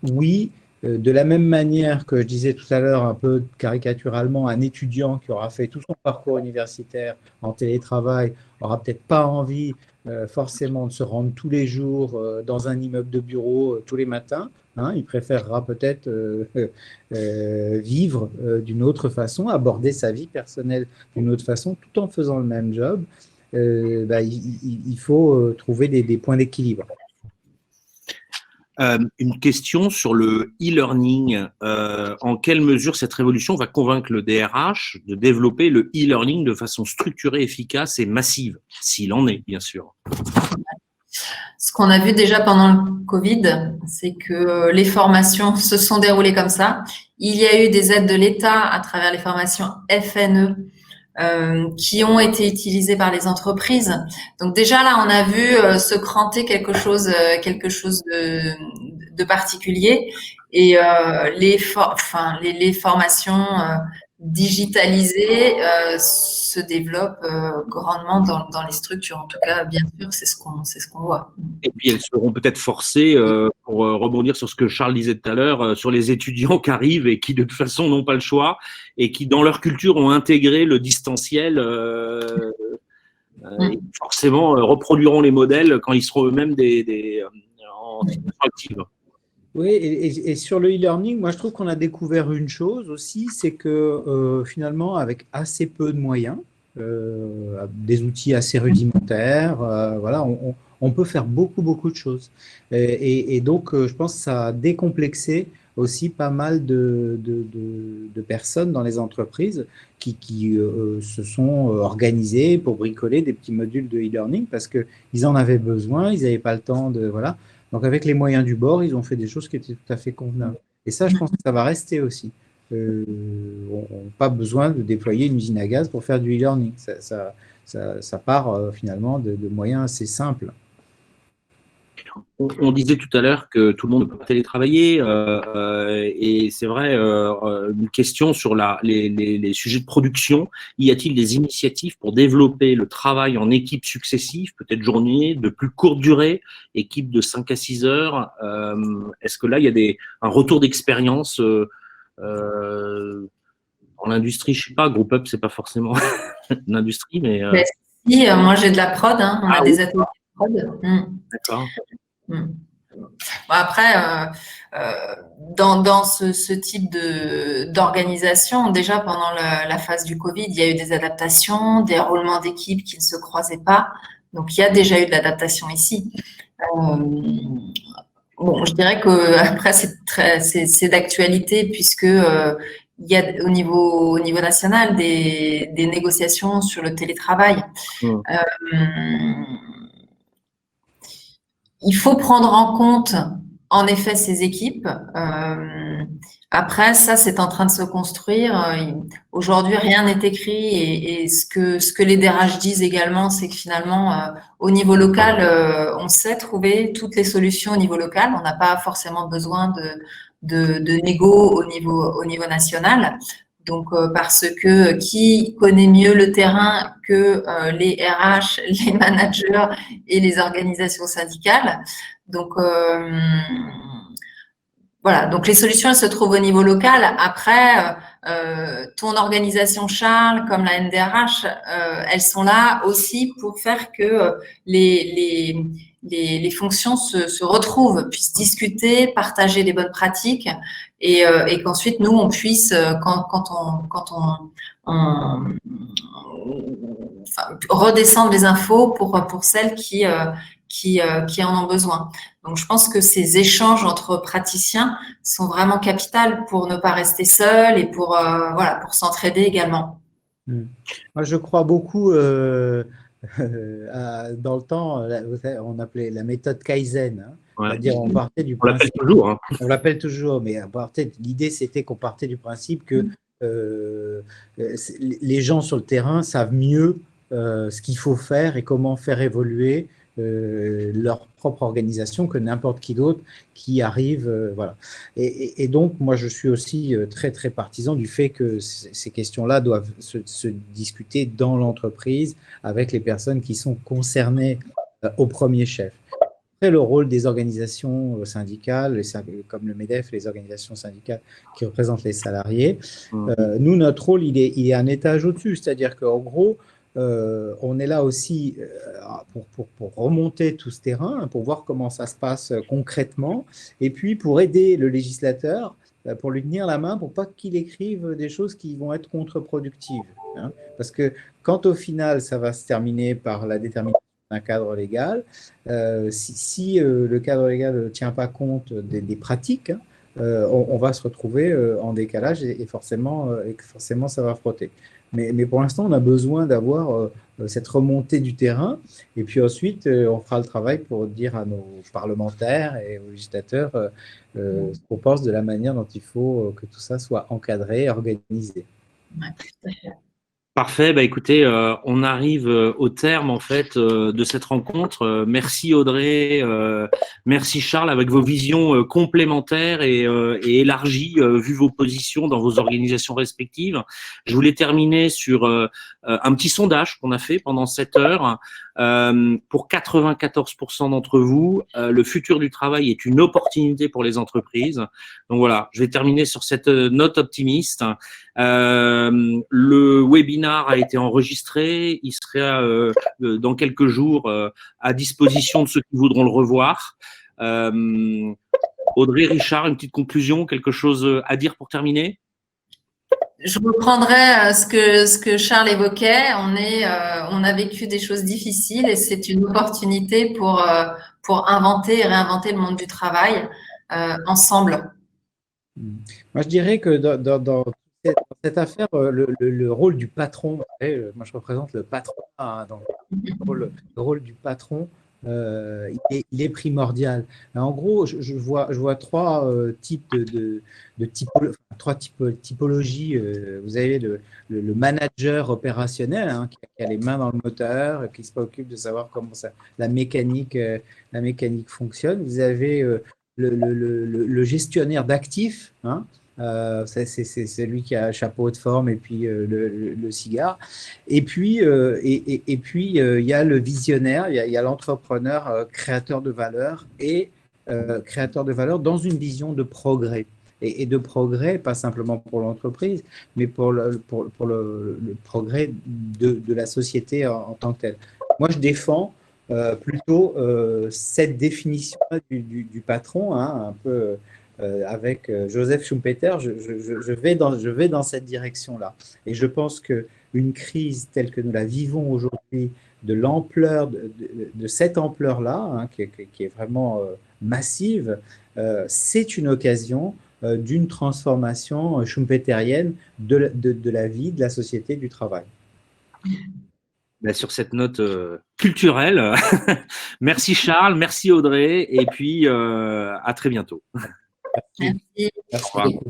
oui, de la même manière que je disais tout à l'heure, un peu caricaturalement, un étudiant qui aura fait tout son parcours universitaire en télétravail aura peut-être pas envie forcément de se rendre tous les jours dans un immeuble de bureau tous les matins. Hein, il préférera peut-être vivre d'une autre façon, aborder sa vie personnelle d'une autre façon, tout en faisant le même job. Il faut trouver des points d'équilibre. Une question sur le e-learning. En quelle mesure cette révolution va convaincre le DRH de développer le e-learning de façon structurée, efficace et massive, s'il en est, bien sûr? Ce qu'on a vu déjà pendant le Covid, c'est que les formations se sont déroulées comme ça. Il y a eu des aides de l'État à travers les formations FNE qui ont été utilisées par les entreprises. Donc déjà là, on a vu se cranter quelque chose de particulier. Et les formations digitalisées se développent grandement dans les structures. En tout cas, bien sûr, c'est ce qu'on voit. Et puis elles seront peut-être forcées, pour rebondir sur ce que Charles disait tout à l'heure, sur les étudiants qui arrivent et qui de toute façon n'ont pas le choix et qui dans leur culture ont intégré le distanciel et forcément reproduiront les modèles quand ils seront eux-mêmes en situation active. Oui, et sur le e-learning, moi je trouve qu'on a découvert une chose aussi, c'est que finalement avec assez peu de moyens, des outils assez rudimentaires, voilà, on peut faire beaucoup de choses. Et donc je pense que ça a décomplexé aussi pas mal de personnes dans les entreprises qui se sont organisées pour bricoler des petits modules de e-learning parce qu'ils en avaient besoin, ils n'avaient pas le temps de… Voilà. Donc, avec les moyens du bord, ils ont fait des choses qui étaient tout à fait convenables. Et ça, je pense que ça va rester aussi. On n'a pas besoin de déployer une usine à gaz pour faire du e-learning. Ça part finalement de moyens assez simples. On disait tout à l'heure que tout le monde ne peut pas télétravailler et c'est vrai, une question sur les sujets de production. Y a-t-il des initiatives pour développer le travail en équipe successive, peut-être journée, de plus courte durée, équipe de 5 à 6 heures? Est-ce que là, il y a un retour d'expérience en l'industrie? Je ne sais pas, Group Up, ce n'est pas forcément l'industrie, mais… Si, moi j'ai de la prod, hein, on a des ateliers de prod. D'accord. Bon, après, dans ce type d'organisation, déjà pendant la phase du Covid, il y a eu des adaptations, des roulements d'équipes qui ne se croisaient pas. Donc, il y a déjà eu de l'adaptation ici. Bon, je dirais que après c'est d'actualité puisque il y a au niveau national des négociations sur le télétravail. Il faut prendre en compte, en effet, ces équipes. Après, ça, c'est en train de se construire. Aujourd'hui, rien n'est écrit et ce que les DRH disent également, c'est que finalement, au niveau local, on sait trouver toutes les solutions au niveau local. On n'a pas forcément besoin de négo au niveau national. Donc, parce que qui connaît mieux le terrain que les RH, les managers et les organisations syndicales. Donc, voilà. Donc, les solutions, elles se trouvent au niveau local. Après, ton organisation, Charles, comme la NDRH, elles sont là aussi pour faire que les fonctions se retrouvent, puissent discuter, partager les bonnes pratiques et qu'ensuite nous on puisse redescendre les infos pour celles qui en ont besoin. Donc je pense que ces échanges entre praticiens sont vraiment capitales pour ne pas rester seul et pour s'entraider également. Moi je crois beaucoup dans le temps, on appelait la méthode Kaizen. Hein. Ouais. C'est-à-dire on partait du principe. On l'appelle toujours. Hein. On l'appelle toujours, mais l'idée c'était qu'on partait du principe que les gens sur le terrain savent mieux ce qu'il faut faire et comment faire évoluer leur propre organisation que n'importe qui d'autre qui arrive. Voilà. Et donc, moi, je suis aussi très, très partisan du fait que ces questions-là doivent se discuter dans l'entreprise avec les personnes qui sont concernées au premier chef. Après, le rôle des organisations syndicales, comme le MEDEF, les organisations syndicales qui représentent les salariés, nous, notre rôle, il est un étage au-dessus. C'est-à-dire qu'en gros, on est là aussi pour remonter tout ce terrain, pour voir comment ça se passe concrètement, et puis pour aider le législateur, pour lui tenir la main, pour pas qu'il écrive des choses qui vont être contre-productives. Hein. Parce que quand au final, ça va se terminer par la détermination d'un cadre légal, si le cadre légal ne tient pas compte des pratiques, hein, on va se retrouver en décalage et forcément, ça va frotter. Mais pour l'instant, on a besoin d'avoir cette remontée du terrain. Et puis ensuite, on fera le travail pour dire à nos parlementaires et aux législateurs ce qu'on pense de la manière dont il faut que tout ça soit encadré et organisé. Ouais, tout à fait. Parfait. Bah, écoutez, on arrive au terme en fait de cette rencontre. Merci Audrey, merci Charles, avec vos visions complémentaires et élargies vu vos positions dans vos organisations respectives. Je voulais terminer sur un petit sondage qu'on a fait pendant 7 heures. Pour 94% d'entre vous, le futur du travail est une opportunité pour les entreprises. Donc voilà, je vais terminer sur cette note optimiste. Le webinar a été enregistré, il sera dans quelques jours à disposition de ceux qui voudront le revoir. Audrey, Richard, une petite conclusion, quelque chose à dire pour terminer? Je reprendrai ce que Charles évoquait. On a vécu des choses difficiles et c'est une opportunité pour inventer et réinventer le monde du travail ensemble. Moi, je dirais que dans cette affaire, le rôle du patron, moi je représente le patron, hein, donc le rôle du patron, il est primordial. En gros, je vois trois types trois typologies. Vous avez le manager opérationnel, hein, qui a les mains dans le moteur, qui se préoccupe de savoir comment la mécanique fonctionne. Vous avez le gestionnaire d'actifs, hein, c'est lui qui a le chapeau de forme et puis le cigare. Et puis, il y a le visionnaire, il y a l'entrepreneur créateur de valeur et créateur de valeur dans une vision de progrès. Et de progrès, pas simplement pour l'entreprise, mais pour le progrès de la société en tant que telle. Moi, je défends plutôt cette définition du patron, hein, un peu avec Joseph Schumpeter, je vais dans cette direction-là. Et je pense qu'une crise telle que nous la vivons aujourd'hui, de l'ampleur, de cette ampleur-là, hein, qui est vraiment massive, c'est une occasion d'une transformation schumpeterienne de la vie, de la société, du travail. Ben, sur cette note culturelle, merci Charles, merci Audrey, et puis à très bientôt. Merci. Merci beaucoup.